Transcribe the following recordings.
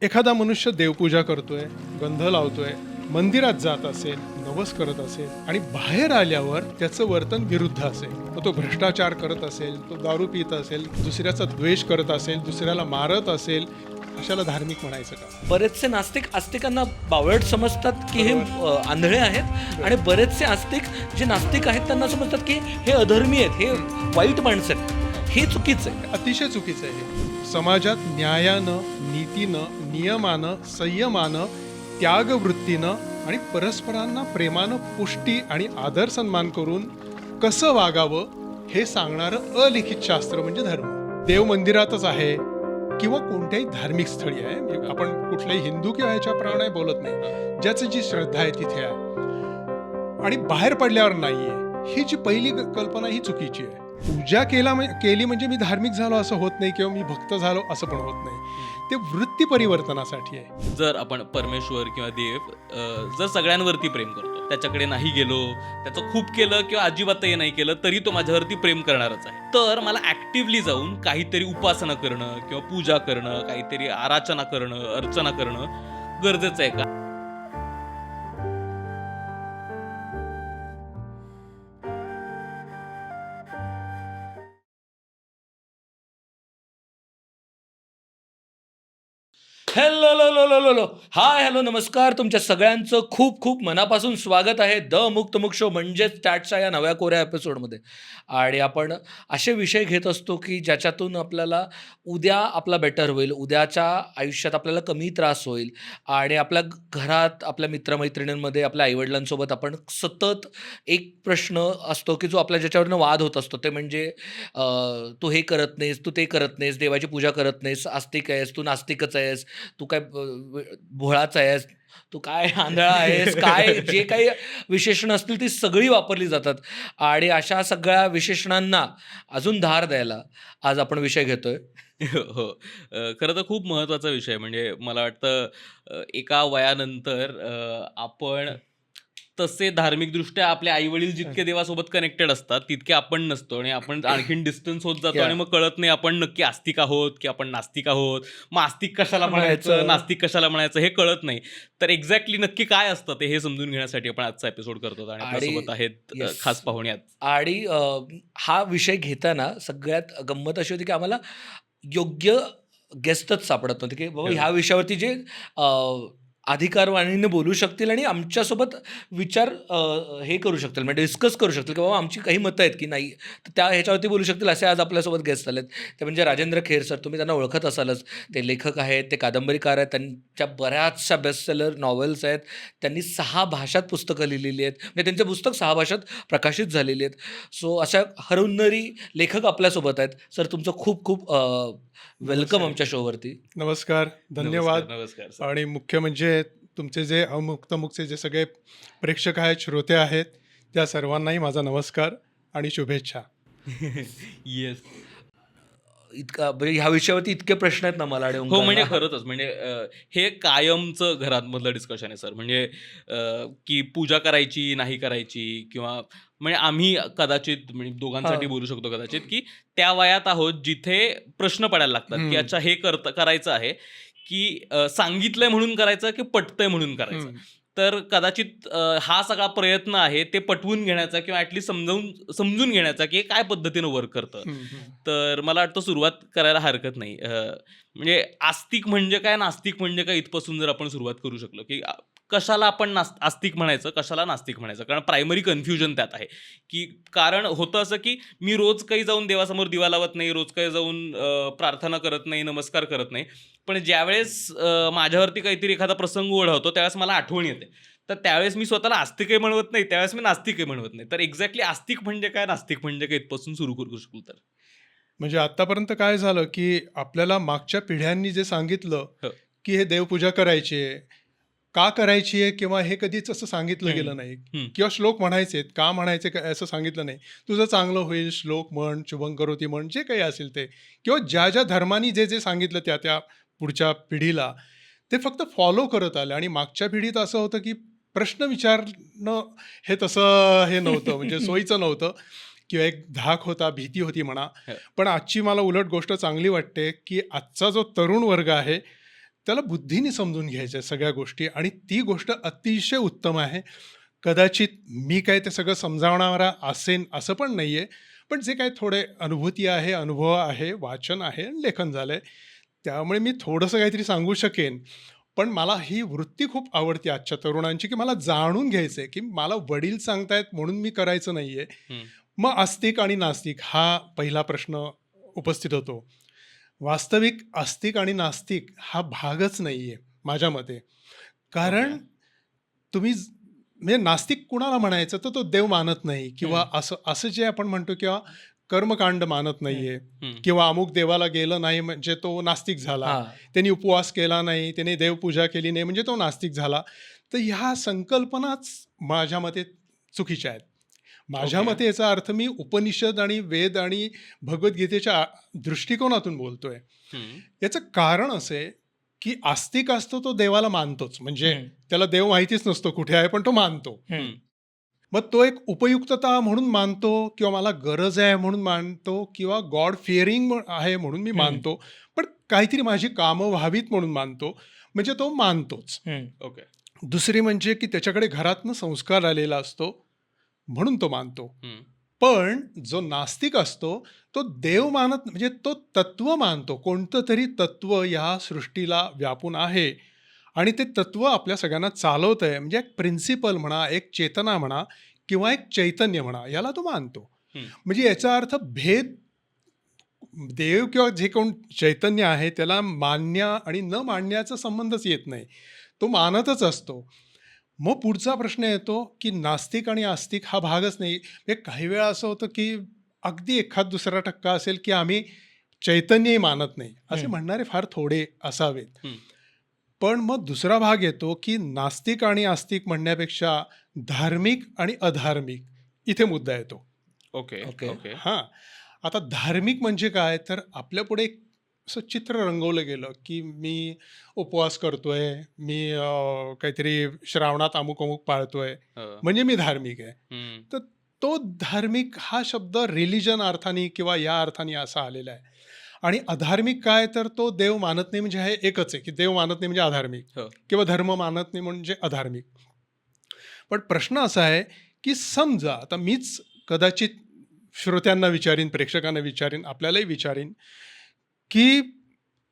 एखादा मनुष्य देवपूजा करतोय, गंध लावतोय, मंदिरात जात असेल, नवस करत असेल आणि बाहेर आल्यावर त्याचं वर्तन विरुद्ध असेल, मग तो भ्रष्टाचार करत असेल, तो दारू पित असेल, दुसऱ्याचा द्वेष करत असेल, दुसऱ्याला मारत असेल, अशाला धार्मिक म्हणायचं का? बरेचसे नास्तिक आस्तिकांना बावळट समजतात की हे आंधळे आहेत, आणि बरेचसे आस्तिक जे नास्तिक आहेत त्यांना समजतात की हे अधर्मी आहेत, हे वाईट माणसं आहेत. हे चुकीचं आहे. अतिशय चुकीचं आहे हे. समाजात न्यायानं, नीतीनं, नियमानं, संयमानं, त्यागवृत्तीनं आणि परस्परांना प्रेमानं पुष्टी आणि आदर सन्मान करून कसं वागावं हे सांगणारं अलिखित शास्त्र म्हणजे धर्म. देव मंदिरातच आहे किंवा कोणत्याही धार्मिक स्थळी आहे, म्हणजे आपण कुठल्याही हिंदू किंवा ह्याच्याप्रमाणे बोलत नाही, ज्याची जी श्रद्धा आहे तिथे आहे आणि बाहेर पडल्यावर नाहीये, ही जी पहिली कल्पना ही चुकीची आहे. पूजा केली म्हणजे मी धार्मिक झालो असं होत नाही, किंवा मी भक्त झालो असं पण होत नाही. ते वृत्ती परिवर्तनासाठी आहे. जर आपण परमेश्वर किंवा देव जर सगळ्यांवरती प्रेम करतो, त्याच्याकडे नाही गेलो, त्याचं खूप केलं किंवा अजिबातही नाही केलं तरी तो माझ्यावरती प्रेम करणारच आहे, तर मला ऍक्टिव्हली जाऊन काहीतरी उपासना करणं किंवा पूजा करणं, काहीतरी आराधना करणं, अर्चना करणं गरजेचं आहे का? हॅलो हाय हॅलो नमस्कार. तुमच्या सगळ्यांचं खूप खूप मनापासून स्वागत आहे द मुक्तमुख शो म्हणजेच चॅटच्या या नव्या कोऱ्या एपिसोडमध्ये. आणि आपण असे विषय घेत असतो की ज्याच्यातून आपल्याला उद्या आपला बेटर होईल, उद्याच्या आयुष्यात आपल्याला कमी त्रास होईल, आणि आपल्या घरात, आपल्या मित्रमैत्रिणींमध्ये, आपल्या आईवडिलांसोबत आपण सतत एक प्रश्न असतो की जो आपल्या ज्याच्यावरनं वाद होत असतो, ते म्हणजे तू हे करत नाहीस, तू ते करत नाहीस, देवाची पूजा करत नाहीस, आस्तिक आहेस, तू नास्तिकच आहेस, तू काय भोळाच आहेस, तू काय आंधळा आहेस, काय जे काही विशेषणं असतील ती सगळी वापरली जातात. आणि अशा सगळ्या विशेषणांना अजून धार द्यायला आज आपण विषय घेतोय. हो. खरं तर खूप महत्त्वाचा विषय आहे. म्हणजे मला वाटतं एका वयानंतर आपण तसे धार्मिकदृष्ट्या आपले आई-वडील जितके देवासोबत कनेक्टेड असतात, तितके आपण नसतो आणि आपण आणखीन डिस्टन्स होत जातो आणि मग कळत नाही आपण नक्की आस्तिक आहोत की आपण नास्तिक आहोत. मग आस्तिक कशाला म्हणायचं, नास्तिक कशाला म्हणायचं हे कळत नाही. तर एक्झॅक्टली नक्की काय असतं ते हे समजून घेण्यासाठी आपण आजचा एपिसोड करतो आणि आपल्यासोबत आहेत Yes. खास पाहुणे आहेत. आणि हा विषय घेताना सगळ्यात गंमत अशी होती की आम्हाला योग्य गेस्टच सापडत नव्हते की बाबा ह्या विषयावरती जे अधिकारवाणीने बोलू शकतील आणि आमच्यासोबत विचार हे करू शकतील, म्हणजे डिस्कस करू शकतील की बाबा आमची काही मतं आहेत की नाही, तर त्या ह्याच्यावरती बोलू शकतील. असे आज आपल्यासोबत गेस्ट आलेत. ते म्हणजे राजेंद्र खेर सर. तुम्ही त्यांना ओळखत असालच. ते लेखक आहेत, ते कादंबरीकार आहेत, त्यांच्या बऱ्याचशा बेस्टसेलर नॉवेल्स आहेत. त्यांनी 6 भाषात पुस्तकं लिहिलेली आहेत, म्हणजे त्यांचे पुस्तक 6 भाषात प्रकाशित झालेली आहेत. सो अशा हरहुन्नरी लेखक आपल्यासोबत आहेत. सर, तुमचं खूप खूप वेलकम आमच्या शोवरती. नमस्कार, धन्यवाद. नमस्कार सर. आणि मुख्य म्हणजे तुमचे जे अमुक्तमुक्तचे जे सगळे प्रेक्षक आहेत, श्रोते आहेत, त्या सर्वांनाही माझा नमस्कार आणि शुभेच्छा. येस. इतका म्हणजे ह्या विषयावरती इतके प्रश्न आहेत ना मला आणि हो, म्हणजे ओंकारला. खरंच म्हणजे हे कायमचं घरामधलं डिस्कशन आहे सर. म्हणजे की पूजा करायची, नाही करायची, किंवा म्हणजे आम्ही कदाचित म्हणजे दोघांसाठी बोलू शकतो कदाचित, की त्या वयात आहोत जिथे प्रश्न पडायला लागतात की अच्छा हे करायचं आहे की सांगितलंय म्हणून करायचं की पटतंय म्हणून करायचं. तर कदाचित हा सगळा प्रयत्न आहे ते पटवून घेण्याचा किंवा ॲटलिस्ट समजून घेण्याचा की हे काय पद्धतीनं वर्क करतं. तर मला वाटतं सुरुवात करायला हरकत नाही. म्हणजे आस्तिक म्हणजे काय, नास्तिक म्हणजे काय, इथपासून जर आपण सुरुवात करू शकलो की कशाला आपण आस्तिक म्हणायचं, कशाला नास्तिक म्हणायचं. कारण प्रायमरी कन्फ्युजन त्यात आहे की कारण होतं असं की मी रोज काही जाऊन देवासमोर दिवा लावत नाही, रोज काही जाऊन प्रार्थना करत नाही, नमस्कार करत नाही, पण ज्यावेळेस माझ्यावरती काहीतरी एखादा प्रसंग ओढवतो त्यावेळेस मला आठवण येते, तर त्यावेळेस मी स्वतःला आस्तिकही म्हणवत नाही, त्यावेळेस मी नास्तिकही म्हणवत नाही. तर एक्झॅक्टली आस्तिक म्हणजे काय, नास्तिक म्हणजे काय, इथपासून सुरू करू शकू. तर म्हणजे आतापर्यंत काय झालं की आपल्याला मागच्या पिढ्यांनी जे सांगितलं हो. की हे देवपूजा करायची आहे, का करायची आहे, किंवा हे कधीच असं सांगितलं गेलं नाही, किंवा श्लोक म्हणायचे का म्हणायचे असं सांगितलं नाही. तुझं चांगलं होईल, श्लोक म्हण, शुभं करोती म्हण, जे काही असेल ते, किंवा ज्या ज्या धर्मानी जे जे सांगितलं त्या त्या पुढच्या पिढीला ते फक्त फॉलो करत आले. आणि मागच्या पिढीत असं होतं की प्रश्न विचारणं हे तसं हे नव्हतं, म्हणजे सोयीचं नव्हतं, किंवा एक धाक होता, भीती होती म्हणा. पण आजची मला उलट गोष्ट चांगली वाटते की आजचा जो तरुण वर्ग आहे त्याला बुद्धीने समजून घ्यायच्या सगळ्या गोष्टी आणि ती गोष्ट अतिशय उत्तम आहे. कदाचित मी काय ते सगळं समजावणारा असेन असं पण नाही आहे. पण जे काही थोडे अनुभूती आहे, अनुभव आहे, वाचन आहे आणि लेखन झालं आहे, त्यामुळे मी थोडंसं काहीतरी सांगू शकेन. पण मला ही वृत्ती खूप आवडते आजच्या तरुणांची, की मला जाणून घ्यायचं आहे, की मला वडील सांगतायत म्हणून मी करायचं नाही आहे. हं. मग आस्तिक आणि नास्तिक हा पहिला प्रश्न उपस्थित होतो. वास्तविक आस्तिक आणि नास्तिक हा भागच नाही आहे माझ्या मते. कारण ओके. तुम्ही म्हणजे नास्तिक कुणाला म्हणायचं तर तो देव मानत नाही किंवा असं असं जे आपण म्हणतो किंवा कर्मकांड मानत नाहीये हं. किंवा अमुक देवाला गेलं नाही म्हणजे तो नास्तिक झाला. हा त्यांनी उपवास केला नाही, त्याने देवपूजा केली नाही म्हणजे तो नास्तिक झाला. तर ह्या संकल्पनाच माझ्या मते चुकीच्या आहेत. माझ्या ओके. मते याचा अर्थ मी उपनिषद आणि वेद आणि भगवद्गीतेच्या दृष्टिकोनातून बोलतोय. हं. याचं कारण असं आहे की आस्तिक असतो तो देवाला मानतोच, म्हणजे हम्म, त्याला देव माहितीच नसतो कुठे आहे पण तो मानतो. हम्म, मग तो एक उपयुक्तता म्हणून मानतो किंवा मला गरज आहे म्हणून मानतो किंवा गॉड फिअरिंग आहे म्हणून मी मानतो. पण काहीतरी माझी कामं व्हावीत म्हणून मानतो, म्हणजे तो मानतोच. हम्म, ओके. दुसरी म्हणजे की त्याच्याकडे घरातनं संस्कार आलेला असतो म्हणून तो मानतो. हं. पण जो नास्तिक असतो तो देव मानत म्हणजे तो तत्व मानतो, कोणतं तरी तत्व या सृष्टीला व्यापून आहे आणि ते तत्व आपल्या सगळ्यांना चालवत आहे, म्हणजे एक प्रिन्सिपल म्हणा, एक चेतना म्हणा किंवा एक चैतन्य म्हणा, याला तो मानतो. हं. म्हणजे याचा अर्थ भेद देव किंवा जे कोण चैतन्य आहे त्याला मान्य आणि न मानण्याचा संबंधच येत नाही, तो मानतच असतो. मग पुढचा प्रश्न येतो की नास्तिक आणि आस्तिक हा भागच नाही. म्हणजे काही वेळा असं होतं की अगदी एखाद दुसरा टक्का असेल की आम्ही चैतन्यही मानत नाही असे म्हणणारे फार थोडे असावेत. हं. पण मग दुसरा भाग येतो की नास्तिक आणि आस्तिक म्हणण्यापेक्षा धार्मिक आणि अधार्मिक इथे मुद्दा येतो. ओके. ओके. ओके. हां, आता धार्मिक म्हणजे काय, तर आपल्यापुढे एक असं चित्र रंगवलं गेलं की मी उपवास करतोय, मी काहीतरी श्रावणात अमुक अमुक पाळतोय म्हणजे मी धार्मिक आहे. हं. तर तो धार्मिक हा शब्द रिलिजन अर्थाने किंवा या अर्थाने असा आलेला आहे. आणि अधार्मिक काय, तर तो देव मानत नाही म्हणजे हे एकच आहे की देव मानत नाही म्हणजे अधार्मिक हो. किंवा धर्म मानत नाही म्हणजे अधार्मिक. पण प्रश्न असा आहे की समजा आता मीच कदाचित श्रोत्यांना विचारीन, प्रेक्षकांना विचारीन, आपल्यालाही विचारीन की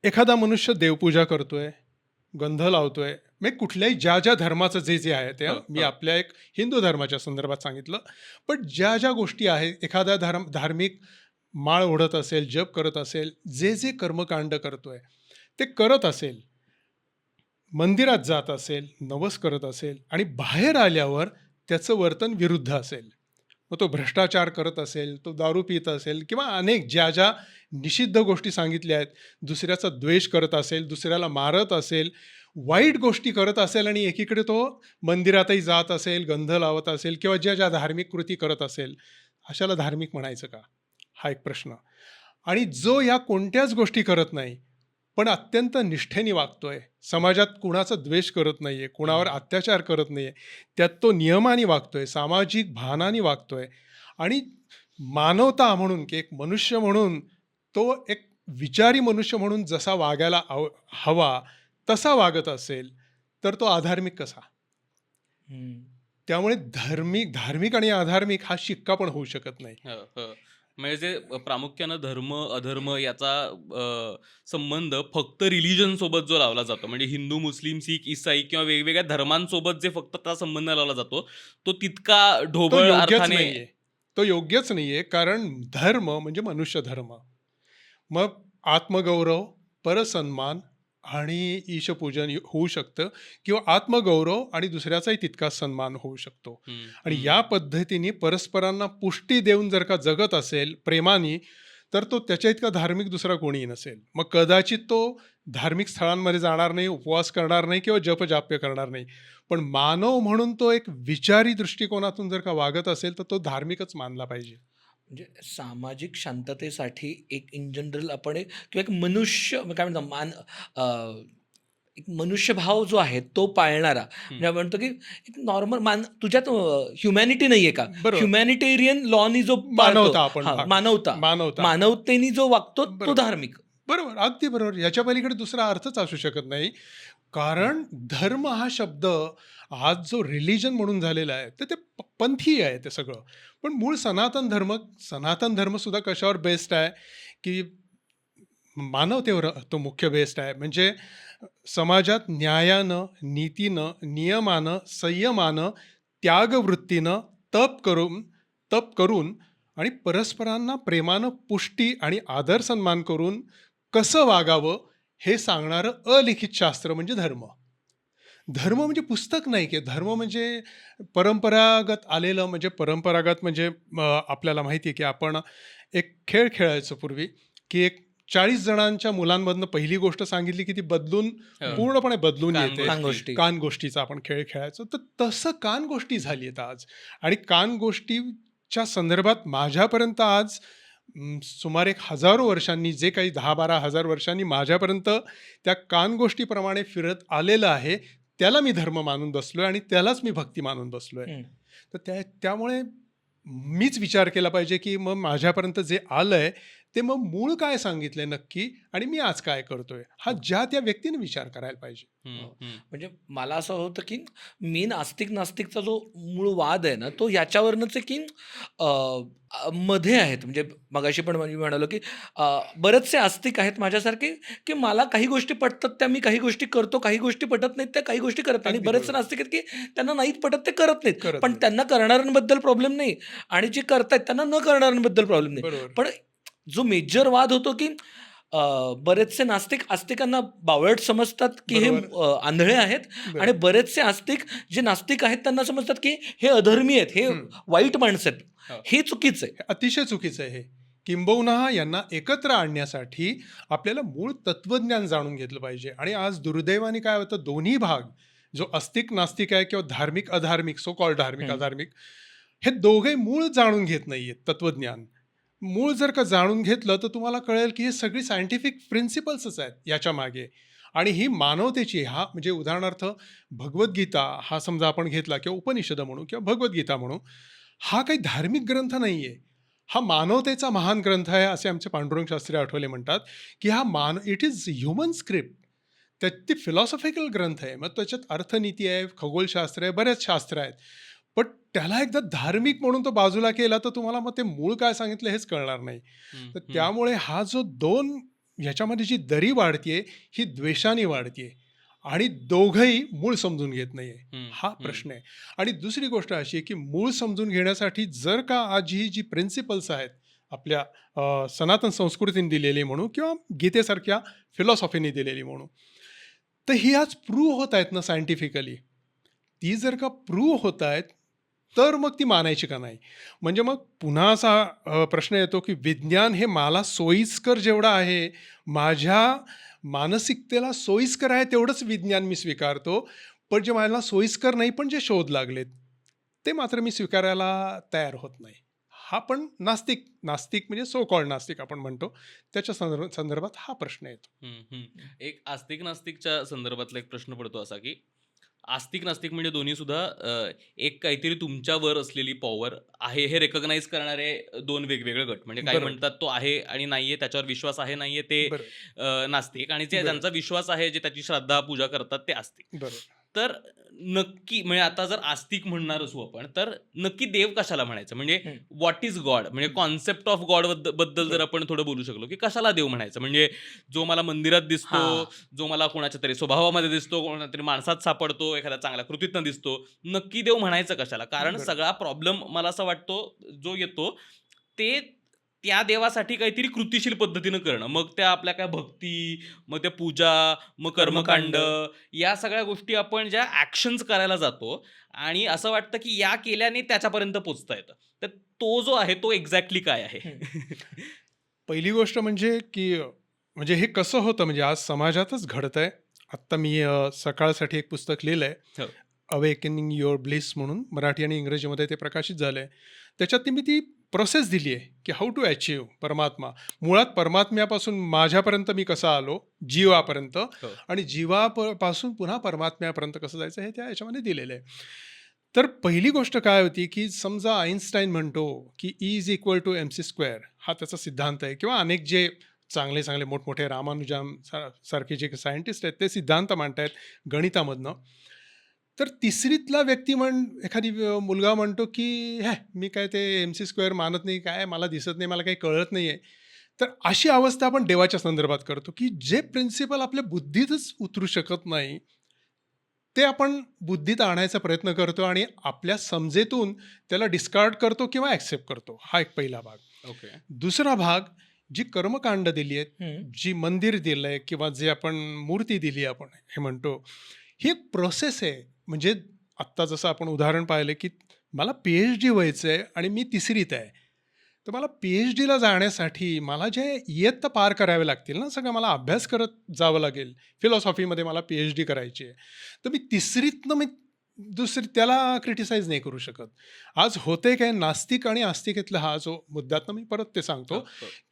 एखादा मनुष्य देवपूजा करतोय, गंध लावतोय, म्हणजे कुठल्याही ज्या ज्या धर्माचं जे जे आहे ते हो, मी हो. आपल्या एक हिंदू धर्माच्या संदर्भात सांगितलं. पण ज्या ज्या गोष्टी आहेत, एखादा धार्मिक माळ ओढत असेल, जप करत असेल, जे जे कर्मकांड करतोय ते करत असेल, मंदिरात जात असेल, नवस करत असेल आणि बाहेर आल्यावर त्याचं वर्तन विरुद्ध असेल, मग तो भ्रष्टाचार करत असेल, तो दारू पित असेल किंवा अनेक ज्या ज्या निषिद्ध गोष्टी सांगितल्या आहेत, दुसऱ्याचा द्वेष करत असेल, दुसऱ्याला मारत असेल, वाईट गोष्टी करत असेल आणि एकीकडे तो मंदिरातही जात असेल, गंध लावत असेल किंवा ज्या ज्या धार्मिक कृती करत असेल, अशाला धार्मिक म्हणायचं का, हा एक प्रश्न. आणि जो या कोणत्याच गोष्टी करत नाही पण अत्यंत निष्ठेने वागतोय, समाजात कुणाचा द्वेष करत नाहीये, कुणावर अत्याचार करत नाहीये, त्यात तो नियमाने वागतोय, सामाजिक भानाने वागतोय आणि मानवता म्हणून की एक मनुष्य म्हणून तो एक विचारी मनुष्य म्हणून जसा वागायला हवा तसा वागत असेल, तर तो अधार्मिक कसा? हम्म. त्यामुळे धार्मिक आणि अधार्मिक हा शिक्का पण होऊ शकत नाही. हो, हो. म्हणजे जे प्रामुख्यानं धर्म अधर्म याचा संबंध फक्त रिलिजन सोबत जो लावला जातो, म्हणजे हिंदू, मुस्लिम, शीख, ईसाई किंवा वेगवेगळ्या धर्मांसोबत जे फक्त त्या संबंध लावला जातो, तो तितका तो ढोबळ योग्यच अर्थाने नाहीये, तो योग्यच नाहीये. कारण धर्म म्हणजे मनुष्य धर्म, मग आत्मगौरव, परसन्मान आणि ईशपूजन होऊ शकतं किंवा आत्मगौरव आणि दुसऱ्याचाही तितकाच सन्मान होऊ शकतो. हं, आणि हं. या पद्धतीने परस्परांना पुष्टी देऊन जर का जगत असेल प्रेमाने, तर तो त्याच्या इतका धार्मिक दुसरा कोणीही नसेल. मग कदाचित तो धार्मिक स्थळांमध्ये जाणार नाही, उपवास करणार नाही किंवा जपजाप्य करणार नाही, पण मानव म्हणून तो एक विचारी दृष्टिकोनातून जर का वागत असेल तर तो धार्मिकच मानला पाहिजे. म्हणजे सामाजिक शांततेसाठी एक इन जनरल आपण किंवा एक मनुष्य काय म्हणतो एक मनुष्यभाव जो आहे तो पाळणारा, म्हणजे आपण म्हणतो की एक नॉर्मल तुझ्यात ह्युमॅनिटी नाहीये का, बरोबर. ह्युमॅनिटेरियन लॉनी जो पाळतो, मानवता आपण हा, भाग- मानवता मानवता मानवतेने जो वागतो तो बरोबर. धार्मिक. बरोबर, अगदी बरोबर. याच्या पलीकडे दुसरा अर्थच असू शकत नाही. कारण धर्म हा शब्द आज जो रिलिजन म्हणून झालेला आहे, तर ते पंथीय आहे ते सगळं. पण मूळ सनातन धर्म सुद्धा कशावर बेस्ड आहे, की मानवतेवर तो मुख्य बेस्ड आहे. म्हणजे समाजात न्यायानं, नीतीनं, नियमानं, संयमानं, त्यागवृत्तीनं, तप करून आणि परस्परांना प्रेमानं पुष्टी आणि आदर सन्मान करून कसं वागावं हे सांगणारं अलिखित शास्त्र म्हणजे धर्म. धर्म म्हणजे पुस्तक नाही, की धर्म म्हणजे परंपरागत आलेलं. म्हणजे परंपरागत म्हणजे आपल्याला माहिती आहे की आपण एक खेळ खेळायचो पूर्वी, की एक 40 जणांच्या मुलांमधनं पहिली गोष्ट सांगितली की ती बदलून हो. पूर्णपणे बदलून येते. कान गोष्टी. कान गोष्टीचा आपण खेळ खेळायचो. तर तसं कान गोष्टी झाली आहेत आज. आणि कान गोष्टीच्या संदर्भात माझ्यापर्यंत आज सुमारे हजारो वर्षांनी, जे काही 10-12 हजार वर्षांनी माझ्यापर्यंत त्या कान गोष्टीप्रमाणे फिरत आलेलं आहे, त्याला मी धर्म मानून बसलोय आणि त्यालाच मी भक्ती मानून बसलोय. हम्म. तर त्यामुळे मीच विचार केला पाहिजे की मग माझ्यापर्यंत जे आलंय ते मग मूळ काय सांगितलंय नक्की, आणि मी आज काय करतोय, हा ज्या त्या व्यक्तीने विचार करायला पाहिजे. म्हणजे मला असं होतं की मी नास्तिकचा जो मूळ वाद आहे ना, तो याच्यावरनंच आहे की मध्ये आहेत. म्हणजे मगाशी पण मी म्हणालो की बरेचसे आस्तिक आहेत माझ्यासारखे, की मला काही गोष्टी पटतात त्या मी काही गोष्टी करतो, काही गोष्टी पटत नाहीत त्या काही गोष्टी करत नाही. आणि अगदी बरेचसे बरोबर. नास्तिक आहेत की त्यांना नाहीत पटत ते करत नाहीत, करत पण नाही. त्यांना करणाऱ्यांबद्दल प्रॉब्लेम नाही आणि जे करतायत त्यांना न करणाऱ्यांबद्दल प्रॉब्लेम नाही. बरोबर. पण जो मेजर वाद होतो की बरेचसे नास्तिक आस्तिकांना बावळट समजतात की हे आंधळे आहेत, बरं. आणि बरेचसे आस्तिक जे नास्तिक आहेत त्यांना समजतात की हे अधर्मी आहेत, हे वाईट माणसं आहेत. हो. हे चुकीचं आहे. हे अतिशय चुकीचं आहे. हे किंबहुना यांना एकत्र आणण्यासाठी आपल्याला मूळ तत्वज्ञान जाणून घेतलं पाहिजे. आणि आज दुर्दैवाने काय होतं, दोन्ही भाग, जो आस्तिक नास्तिक आहे किंवा धार्मिक अधार्मिक, सो कॉल्ड धार्मिक अधार्मिक, हे दोघे मूळ जाणून घेत नाहीयेत तत्वज्ञान. मूळ जर का जाणून घेतलं तर तुम्हाला कळेल की हे सगळी सायंटिफिक प्रिन्सिपल्सच आहेत याच्या मागे. आणि ही मानवतेची, हा म्हणजे उदाहरणार्थ भगवद्गीता हा समजा आपण घेतला, किंवा उपनिषद म्हणू किंवा भगवद्गीता म्हणू, हा काही धार्मिक ग्रंथ नाही आहे. हा मानवतेचा महान ग्रंथ आहे, असे आमचे पांडुरंग शास्त्री आठवले म्हणतात, की हा इट इज ह्युमन स्क्रिप्ट. ती फिलॉसॉफिकल ग्रंथ आहे. मग त्याच्यात अर्थनीती आहे, खगोलशास्त्र आहे, बरेच शास्त्र आहेत. पण त्याला एकदा धार्मिक म्हणून तो बाजूला केला तर तुम्हाला मग ते मूळ काय सांगितलं हेच कळणार नाही. तर त्यामुळे हा जो ह्याच्यामध्ये जी दरी वाढतीये, ही द्वेषाने वाढतीये आणि दोघंही मूळ समजून घेत नाहीये. हा प्रश्न आहे. आणि दुसरी गोष्ट अशी आहे की मूळ समजून घेण्यासाठी जर का आज ही जी प्रिन्सिपल्स आहेत आपल्या सनातन संस्कृतीने दिलेली म्हणू किंवा गीतेसारख्या फिलॉसॉफीने दिलेली म्हणू, तर ही आज प्रूव्ह होत आहेत ना सायंटिफिकली, ती जर का प्रूव्ह होत आहेत तर मग ती मानायची का नाही. म्हणजे मग पुन्हा असा प्रश्न येतो की विज्ञान हे मला सोयीस्कर जेवढं आहे, माझ्या मानसिकतेला सोयीस्कर आहे तेवढंच विज्ञान मी स्वीकारतो. पण जे मला सोयीस्कर नाही, पण जे शोध लागलेत ते मात्र मी स्वीकारायला तयार होत नाही. हा पण नास्तिक म्हणजे सो कॉल्ड नास्तिक आपण म्हणतो, त्याच्या संदर्भात हा प्रश्न येतो. एक आस्तिक नास्तिकच्या संदर्भातला एक प्रश्न पडतो असा की आस्तिक नास्तिक म्हणजे दोन्ही सुद्धा एक काहीतरी तुमच्यावर असलेली पॉवर आहे हे रेकग्नाइज करणारे दोन वेगवेगळे गट. म्हणजे काही बरोबर. म्हणतात तो आहे आणि नाहीये, त्याच्यावर विश्वास आहे नाहीये ते बरोबर. नास्तिक, आणि जे बरोबर. ज्यांचा विश्वास आहे, जे त्याची श्रद्धा पूजा करतात ते आस्तिक. बरोबर. तर नक्की म्हणजे आता जर आस्तिक म्हणणार असू आपण, तर नक्की देव कशाला म्हणायचं, म्हणजे व्हॉट इज गॉड, म्हणजे कॉन्सेप्ट ऑफ गॉड बद्दल जर आपण थोडं बोलू शकलो की कशाला देव म्हणायचं. म्हणजे जो मला मंदिरात दिसतो, हां. जो मला कोणाच्या तरी स्वभावामध्ये दिसतो, कोणाच्या तरी माणसात सापडतो, एखाद्या चांगल्या कृतीतनं दिसतो, नक्की देव म्हणायचं कशाला. कारण बरोबर. सगळा प्रॉब्लेम मला असं वाटतो जो येतो ते त्या देवासाठी काहीतरी कृतिशील पद्धतीनं करणं. मग त्या आपल्या काय भक्ती, मग त्या पूजा, मग कर्मकांड, या सगळ्या गोष्टी आपण ज्या ॲक्शन्स करायला जातो आणि असं वाटतं की या केल्याने त्याच्यापर्यंत पोचता येतं. तर तो जो आहे तो एक्झॅक्टली काय आहे? पहिली गोष्ट म्हणजे की म्हणजे हे कसं होतं, म्हणजे आज समाजातच घडतंय. आत्ता मी सकाळसाठी एक पुस्तक लिहिलंय, हो. अवेकनिंग युअर ब्लिस म्हणून, मराठी आणि इंग्रजीमध्ये ते प्रकाशित झालंय. त्याच्यात मी ती प्रोसेस दिली आहे की हाऊ टू अचीव परमात्मा. मुळात परमात्म्यापासून माझ्यापर्यंत मी कसा आलो, जीवापर्यंत, हो. आणि जीवापासून पुन्हा परमात्म्यापर्यंत कसं जायचं हे त्या याच्यामध्ये दिलेलं आहे. तर पहिली गोष्ट काय होती की समजा आईन्स्टाईन म्हणतो की E = MC², हा त्याचा सिद्धांत आहे, किंवा अनेक जे चांगले चांगले मोठमोठे रामानुजम सारखे जे सायंटिस्ट आहेत ते सिद्धांत मांडतायत गणितामधनं. तर तिसरीतला व्यक्ती एखादी मुलगा म्हणतो की हे मी काय ते MC² मानत नाही, काय मला दिसत नाही, मला काही कळत नाही आहे. तर अशी अवस्था आपण देवाच्या संदर्भात करतो की जे प्रिन्सिपल आपल्या बुद्धीतच उतरू शकत नाही ते आपण बुद्धीत आणायचा प्रयत्न करतो आणि आपल्या समजेतून त्याला डिस्कार्ड करतो किंवा ॲक्सेप्ट करतो. हा एक पहिला भाग. ओके. दुसरा भाग, जी कर्मकांड दिली आहेत, हम्म. जी मंदिर दिलं आहे किंवा जे आपण मूर्ती दिली आपण हे म्हणतो, ही एक प्रोसेस आहे. म्हणजे आत्ता जसं आपण उदाहरण पाहिलं की मला PhD व्हायचं आहे आणि मी तिसरीत आहे. तर मला PhDला जाण्यासाठी मला जे इयत्ता पार करावे लागतील ना, सगळं मला अभ्यास करत जावं लागेल. फिलॉसॉफीमध्ये मला PhD करायची आहे. तर मी तिसरीतनं मी दुसरी त्याला क्रिटिसाइज नाही करू शकत. आज होते काय, नास्तिक आणि आस्तिकेतला हा जो मुद्द्यातनं मी परत ते सांगतो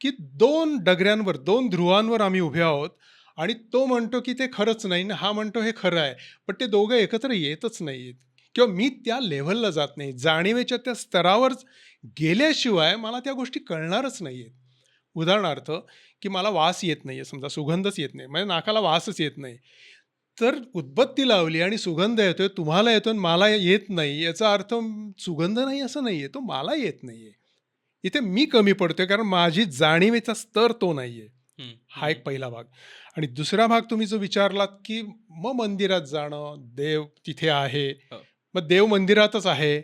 की 2 डगऱ्यांवर 2 ध्रुवांवर आम्ही उभे आहोत आणि तो म्हणतो की ते खरंच नाही आणि हा म्हणतो हे खरं आहे. पण ते दोघं एकत्र येतच नाहीत किंवा मी त्या लेव्हलला जात नाही. जाणीवेच्या त्या स्तरावर गेल्याशिवाय मला त्या गोष्टी कळणारच नाही आहेत. उदाहरणार्थ की मला वास येत नाही आहे, समजा सुगंधच येत नाही, म्हणजे नाकाला वासच येत नाही. तर उदबत्ती लावली आणि सुगंध येतोय, तुम्हाला येतो आणि मला येत नाही, याचा अर्थ सुगंध नाही असं नाही आहे, तो मला येत नाही आहे. इथे मी कमी पडतोय कारण माझी जाणीवेचा स्तर तो नाही आहे. हम्म, हा एक पहिला भाग. आणि दुसरा भाग तुम्ही जो विचारलात की मग मंदिरात जाणं, देव तिथे आहे, हो. मग देव मंदिरातच आहे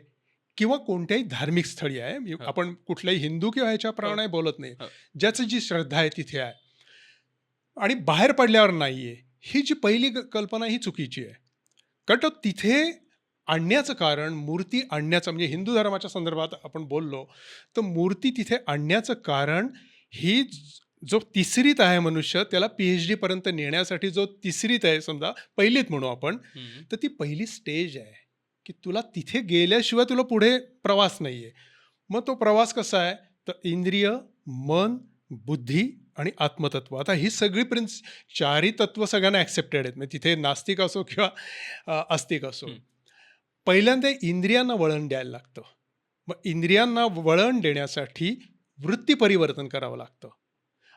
किंवा कोणत्याही धार्मिक स्थळी आहे. हो. आपण कुठल्याही हिंदू किंवा ह्याच्याप्रमाणे बोलत नाही. हो. ज्याची जी श्रद्धा आहे तिथे आहे आणि बाहेर पडल्यावर नाही आहे, ही जी पहिली कल्पना ही चुकीची आहे. कारण तो तिथे आणण्याचं कारण, मूर्ती आणण्याचं म्हणजे हिंदू धर्माच्या संदर्भात आपण बोललो, तर मूर्ती तिथे आणण्याचं कारण ही जो तिसरीत आहे मनुष्य, त्याला PhD पर्यंत नेण्यासाठी जो तिसरीत आहे, समजा पहिलीत म्हणू आपण, हम्म, तर ती पहिली स्टेज आहे की तुला तिथे गेल्याशिवाय तुला पुढे प्रवास नाही आहे. मग तो प्रवास कसा आहे, तर इंद्रिय, मन, बुद्धी आणि आत्मतत्व. आता ही सगळी चारही तत्व सगळ्यांना ॲक्सेप्टेड आहेत. म्हणजे तिथे नास्तिक असो किंवा आस्तिक असो. हम्म. पहिल्यांदा इंद्रियांना वळण द्यायला लागतं. मग इंद्रियांना वळण देण्यासाठी वृत्ती परिवर्तन करावं लागतं.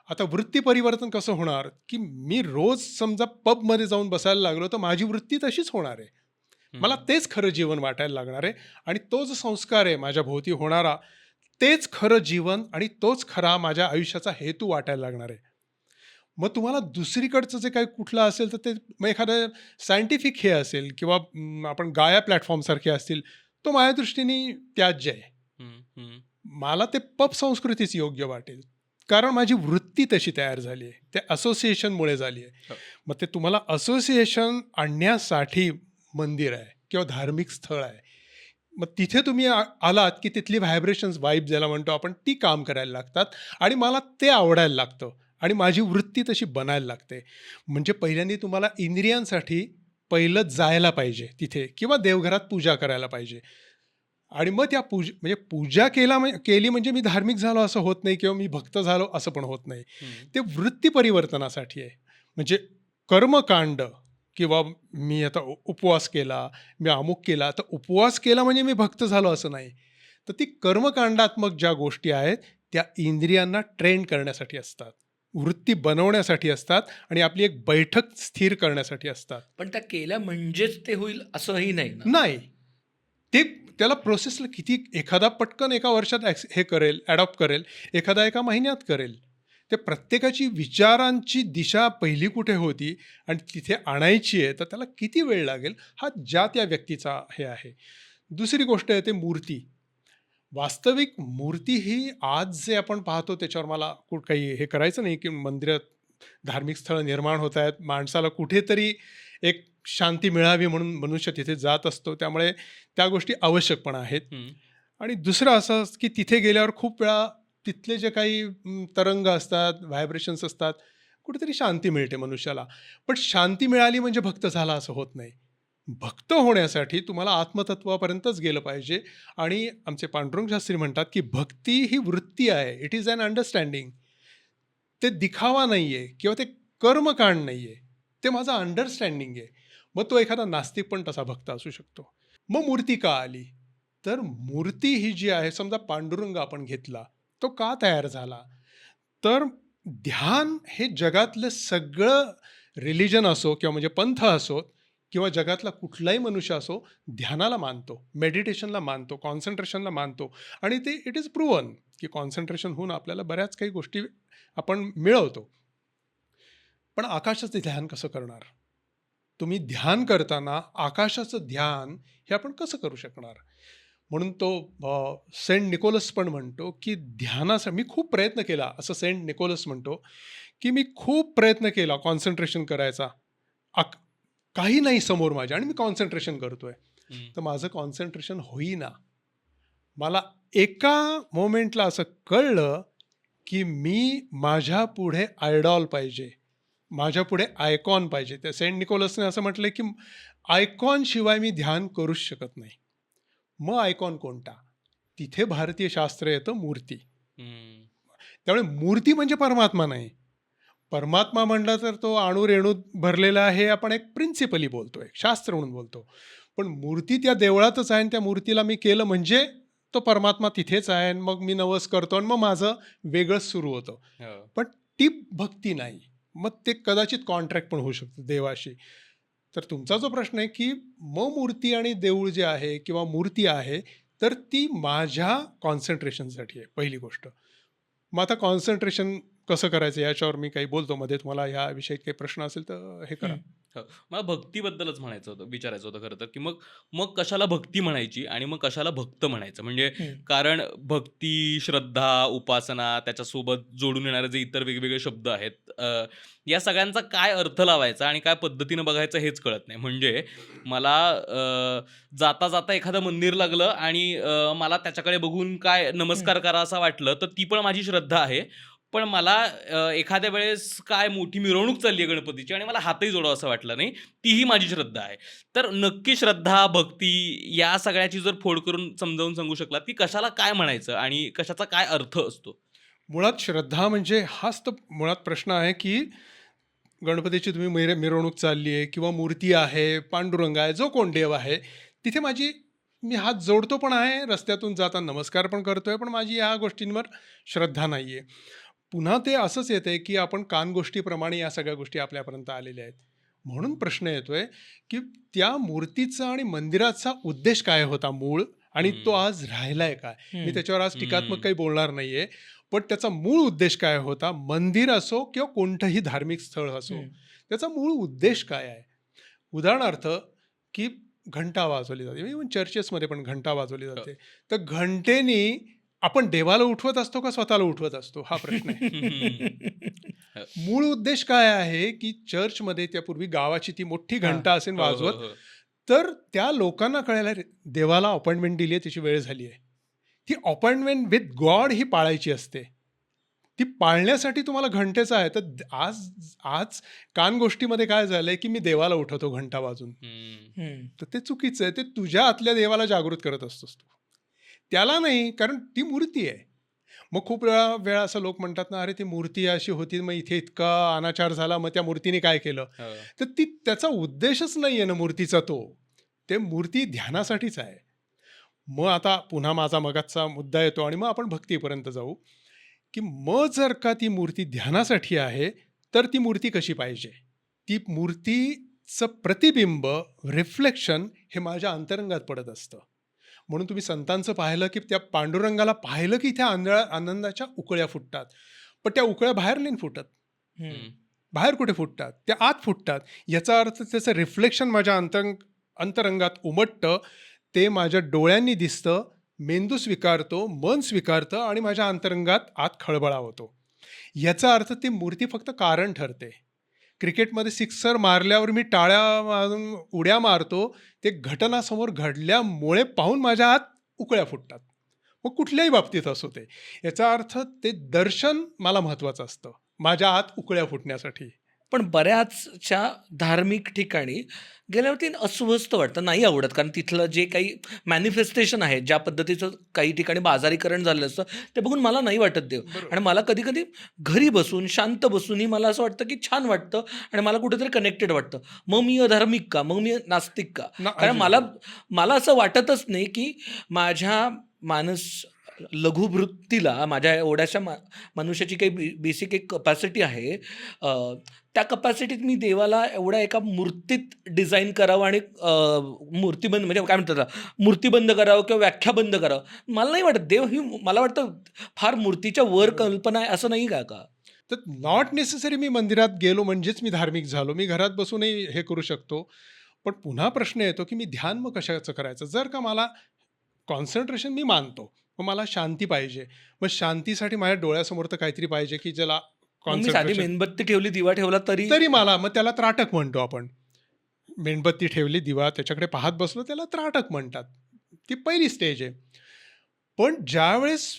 आता वृत्ती परिवर्तन कसं होणार, की मी रोज समजा पबमध्ये जाऊन बसायला लागलो तर माझी वृत्ती तशीच होणार आहे. मला तेच खरं जीवन वाटायला लागणार आहे आणि तो जो संस्कार आहे माझ्या भोवती होणारा, तेच खरं जीवन आणि तोच खरा माझ्या आयुष्याचा हेतू वाटायला लागणार आहे. मग तुम्हाला दुसरीकडचं जे काही कुठलं असेल तर ते मग एखादं सायंटिफिक हे असेल किंवा आपण गाया प्लॅटफॉर्मसारखे असतील, तो माझ्या दृष्टीने त्याज्य आहे. हम्म, हम्म. मला ते पब संस्कृतीच योग्य वाटेल कारण माझी वृत्ती तशी तयार झाली आहे, त्या असोसिएशनमुळे झाली आहे. हो. मग ते तुम्हाला असोसिएशन आणण्यासाठी मंदिर आहे किंवा धार्मिक स्थळ आहे. मग तिथे तुम्ही आलात की तिथली व्हायब्रेशन्स, वाईब ज्याला म्हणतो आपण, ती काम करायला लागतात आणि मला ते आवडायला लागतं आणि माझी वृत्ती तशी बनायला लागते. म्हणजे पहिल्यांदा तुम्हाला इंद्रियांसाठी पहिलं जायला पाहिजे तिथे किंवा देवघरात पूजा करायला पाहिजे आणि मग त्या म्हणजे पूजा केली म्हणजे मी धार्मिक झालो असं होत नाही किंवा मी भक्त झालो असं पण होत नाही. हम्म. ते वृत्ती परिवर्तनासाठी आहे. म्हणजे कर्मकांड किंवा मी आता उपवास केला, मी अमुक केला, तर उपवास केला म्हणजे मी भक्त झालो असं नाही. तर ती कर्मकांडात्मक ज्या गोष्टी आहेत त्या इंद्रियांना ट्रेन करण्यासाठी असतात, वृत्ती बनवण्यासाठी असतात आणि आपली एक बैठक स्थिर करण्यासाठी असतात. पण त्या केल्या म्हणजेच ते होईल असंही नाही ना. नाही, ते त्याला प्रोसेसला किती, एखादा पटकन एका वर्षात हे करेल, ॲडॉप्ट करेल, एखादा एका महिन्यात करेल. ते प्रत्येकाची विचारांची दिशा पहिली कुठे होती आणि तिथे आणायची आहे, तर त्याला किती वेळ लागेल हा ज्या त्या व्यक्तीचा हे आहे. दुसरी गोष्ट आहे ते मूर्ती. वास्तविक मूर्ती ही आज जे आपण पाहतो त्याच्यावर मला काही हे करायचं नाही की मंदिरात धार्मिक स्थळं निर्माण होत आहेत, माणसाला कुठेतरी एक शांती मिळावी म्हणून मनुष्य तिथे जात असतो, त्यामुळे त्या गोष्टी आवश्यक पण आहेत. हम्म. आणि दुसरं असं की तिथे गेल्यावर खूप वेळा तिथले जे काही तरंग असतात, व्हायब्रेशन्स असतात, कुठेतरी शांती मिळते मनुष्याला. पण शांती मिळाली म्हणजे भक्त झाला असं होत नाही. भक्त होण्यासाठी तुम्हाला आत्मतत्वापर्यंतच गेलं पाहिजे आणि आमचे पांडुरंग शास्त्री म्हणतात की भक्ती ही वृत्ती आहे, इट इज अन अंडरस्टँडिंग. ते दिखावा नाही आहे किंवा ते कर्मकांड नाही आहे, ते माझं अंडरस्टँडिंग आहे. मग तो एखादा नास्तिक पण तसा भक्त असू शकतो. मग मूर्ती का आली, तर मूर्ती ही जी आहे, समजा पांडुरंग आपण घेतला, तो का तयार झाला, तर ध्यान हे जगातलं सगळं रिलिजन असो किंवा म्हणजे पंथ असो किंवा जगातला कुठलाही मनुष्य असो ध्यानाला मानतो, मेडिटेशनला मानतो, कॉन्सन्ट्रेशनला मानतो आणि ते इट इज प्रूव्हन की कॉन्सन्ट्रेशन होऊन आपल्याला बऱ्याच काही गोष्टी आपण मिळवतो. पण आकाशाचं ध्यान कसं करणार? तुम्ही ध्यान करताना आकाशाचं ध्यान हे आपण कसं करू शकणार? म्हणून तो सेंट निकोलस पण म्हणतो की ध्यानासाठी मी खूप प्रयत्न केला, असं सेंट निकोलस म्हणतो की मी खूप प्रयत्न केला कॉन्सन्ट्रेशन करायचा. आक काही नाही समोर माझ्या आणि मी कॉन्सन्ट्रेशन करतोय, तर माझं कॉन्सन्ट्रेशन होईना. मला एका मोमेंटला असं कळलं की मी माझ्या पुढे आयडॉल पाहिजे, माझ्या पुढे आयकॉन पाहिजे. त्या सेंट निकोलसने असं म्हटलं की आयकॉन शिवाय मी ध्यान करूच शकत नाही. मग आयकॉन कोणता? तिथे भारतीय शास्त्र येतं मूर्ती. त्यामुळे मूर्ती म्हणजे परमात्मा नाही. परमात्मा म्हणलं तर तो अणुरेणू भरलेला आहे, आपण एक प्रिन्सिपली बोलतो, एक शास्त्र म्हणून बोलतो. पण मूर्ती त्या देवळातच आहे आणि त्या मूर्तीला मी केलं म्हणजे तो परमात्मा तिथेच आहे आणि मग मी नवस करतो आणि मग माझं वेगळंच सुरू होतं. पण ती भक्ती नाही. मग ते कदाचित कॉन्ट्रॅक्ट पण होऊ शकतं देवाशी. तर तुमचा जो प्रश्न आहे की मग मूर्ती आणि देऊळ जे आहे किंवा मूर्ती आहे तर ती माझ्या कॉन्सन्ट्रेशनसाठी आहे पहिली गोष्ट. मग आता कॉन्सन्ट्रेशन कसं करायचं याच्यावर मी काही बोलतो मध्ये, तुम्हाला याविषयी काही प्रश्न असेल तर हे करा. हो. मला भक्तीबद्दलच म्हणायचं होतं, विचारायचं होतं खरं तर, की मग मग कशाला भक्ती म्हणायची आणि मग कशाला भक्त म्हणायचं? म्हणजे कारण भक्ती, श्रद्धा, उपासना, त्याच्यासोबत जोडून येणारे जे इतर वेगवेगळे शब्द आहेत, या सगळ्यांचा काय अर्थ लावायचा आणि काय पद्धतीनं बघायचं हेच कळत नाही. म्हणजे मला जाता जाता एखादं मंदिर लागलं आणि मला त्याच्याकडे बघून काय नमस्कार करा असं वाटलं, तर ती पण माझी श्रद्धा आहे. पण मला एखाद्या वेळेस काय मोठी मिरवणूक चालली आहे गणपतीची आणि मला हातही जोडावा असं वाटलं नाही, तीही माझी श्रद्धा आहे. तर नक्की श्रद्धा, भक्ती या सगळ्याची जर फोड करून समजावून सांगू शकलात, की कशाला काय म्हणायचं आणि कशाचा काय अर्थ असतो? मुळात श्रद्धा म्हणजे हाच तर मुळात प्रश्न आहे की गणपतीची तुम्ही मिरवणूक चालली आहे किंवा मूर्ती आहे, पांडुरंग आहे, जो कोण देव आहे, तिथे मी हात जोडतो पण आहे, रस्त्यातून जाताना नमस्कार पण करतोय, पण माझी ह्या गोष्टींवर श्रद्धा नाही आहे. पुन्हा ते असंच येते की आपण कानगोष्टीप्रमाणे या सगळ्या गोष्टी आपल्यापर्यंत आलेल्या आहेत. म्हणून प्रश्न येतोय की त्या मूर्तीचा आणि मंदिराचा उद्देश काय होता मूळ, आणि तो आज राहिलाय काय? मी त्याच्यावर आज टीकात्मक काही बोलणार नाहीये, पण त्याचा मूळ उद्देश काय होता? मंदिर असो किंवा कोणतंही धार्मिक स्थळ असो, त्याचा मूळ उद्देश काय आहे? उदाहरणार्थ की घंटा वाजवली जाते, इव्हन चर्चेसमध्ये पण घंटा वाजवली जाते, तर घंटेनी आपण देवाला उठवत असतो का स्वतःला उठवत असतो, हा प्रश्न आहे. मूळ उद्देश काय आहे की चर्चमध्ये त्यापूर्वी गावाची ती मोठी घंटा असेल हो, हो, वाजवत, हो. तर त्या लोकांना कळायला देवाला अपॉइंटमेंट दिली आहे, त्याची वेळ झाली आहे. ती अपॉइंटमेंट विथ गॉड ही पाळायची असते. ती पाळण्यासाठी तुम्हाला घंटेचा आहे. तर आज आज कानगोष्टीमध्ये काय झालंय की मी देवाला उठवतो घंटा वाजून, तर ते चुकीचं आहे. ते तुझ्या आतल्या देवाला जागृत करत असतोस तू, त्याला नाही, कारण ती मूर्ती आहे. मग खूप वेळा असं लोक म्हणतात ना, अरे ती मूर्ती अशी होती, मग इथे इतका अनाचार झाला, मग त्या मूर्तीने काय केलं? हो. तर त्याचा उद्देशच नाही आहे ना मूर्तीचा तो. ते मूर्ती ध्यानासाठीच आहे. मग आता पुन्हा माझा मगाचा मुद्दा येतो आणि मग आपण भक्तीपर्यंत जाऊ, की मग जर का ती मूर्ती ध्यानासाठी आहे, तर ती मूर्ती कशी पाहिजे? ती मूर्तीचं प्रतिबिंब, रिफ्लेक्शन हे माझ्या अंतरंगात पडत असतं. म्हणून तुम्ही संतांचं पाहिलं की त्या पांडुरंगाला पाहिलं की त्या आनंदाच्या उकळ्या फुटतात, पण त्या उकळ्या बाहेर नाही फुटत. बाहेर कुठे फुटतात? त्या आत फुटतात. याचा अर्थ त्याचं रिफ्लेक्शन माझ्या अंतरंगात उमटतं, ते माझ्या डोळ्यांनी दिसतं, मेंदू स्वीकारतो, मन स्वीकारतं आणि माझ्या अंतरंगात आत खळबळा होतो. याचा अर्थ ती मूर्ती फक्त कारण ठरते. क्रिकेटमध्ये सिक्सर मारल्यावर मी टाळ्या मारून उड्या मारतो, ते घटनासमोर घडल्यामुळे पाहून माझ्या आत उकळ्या फुटतात. मग कुठल्याही बाबतीत असो ते, याचा अर्थ ते दर्शन मला महत्त्वाचं असतं माझ्या आत उकळ्या फुटण्यासाठी. पण बऱ्याचशा धार्मिक ठिकाणी गेल्यावरती अस्वस्थ वाटतं, नाही आवडत. कारण तिथलं जे काही मॅनिफेस्टेशन आहे, ज्या पद्धतीचं काही ठिकाणी बाजारीकरण झालं असतं, ते बघून मला नाही वाटत देव. आणि मला कधी-कधी घरी बसून, शांत बसूनही मला असं वाटतं, की छान वाटतं आणि मला कुठेतरी कनेक्टेड वाटतं. मग मी अधार्मिक का? मग मी नास्तिक का? कारण मला असं वाटतच नाही, की माझ्या लघुवृत्तीला माझ्या एवढ्याशा मनुष्याची काही बेसिक एक कपॅसिटी आहे, त्या कपॅसिटीत मी देवाला एवढ्या एका मूर्तीत डिझाईन करावं आणि मूर्तीबंद म्हणजे काय म्हणतात त्याला, मूर्तीबंद करावं किंवा व्याख्याबंद करावं. मला नाही वाटत देव ही, मला वाटतं फार मूर्तीच्या वर कल्पना आहे असं नाही का? तर नॉट नेसेसरी मी मंदिरात गेलो म्हणजेच मी धार्मिक झालो. मी घरात बसूनही हे करू शकतो. पण पुन्हा प्रश्न येतो, की मी ध्यान मग कशाचं करायचं? जर का मला कॉन्सन्ट्रेशन मी मानतो, मग मला शांती पाहिजे. मग शांतीसाठी माझ्या डोळ्यासमोर तर काहीतरी पाहिजे, की ज्याला मग मी साधी कॉन्सन्ट्रेशन. मेणबत्ती ठेवली, दिवा ठेवला तरी तरी मला मग त्याला त्राटक म्हणतो आपण. मेणबत्ती ठेवली, दिवा त्याच्याकडे पाहत बसलो, त्याला त्राटक म्हणतात. ती पहिली स्टेज आहे. पण ज्यावेळेस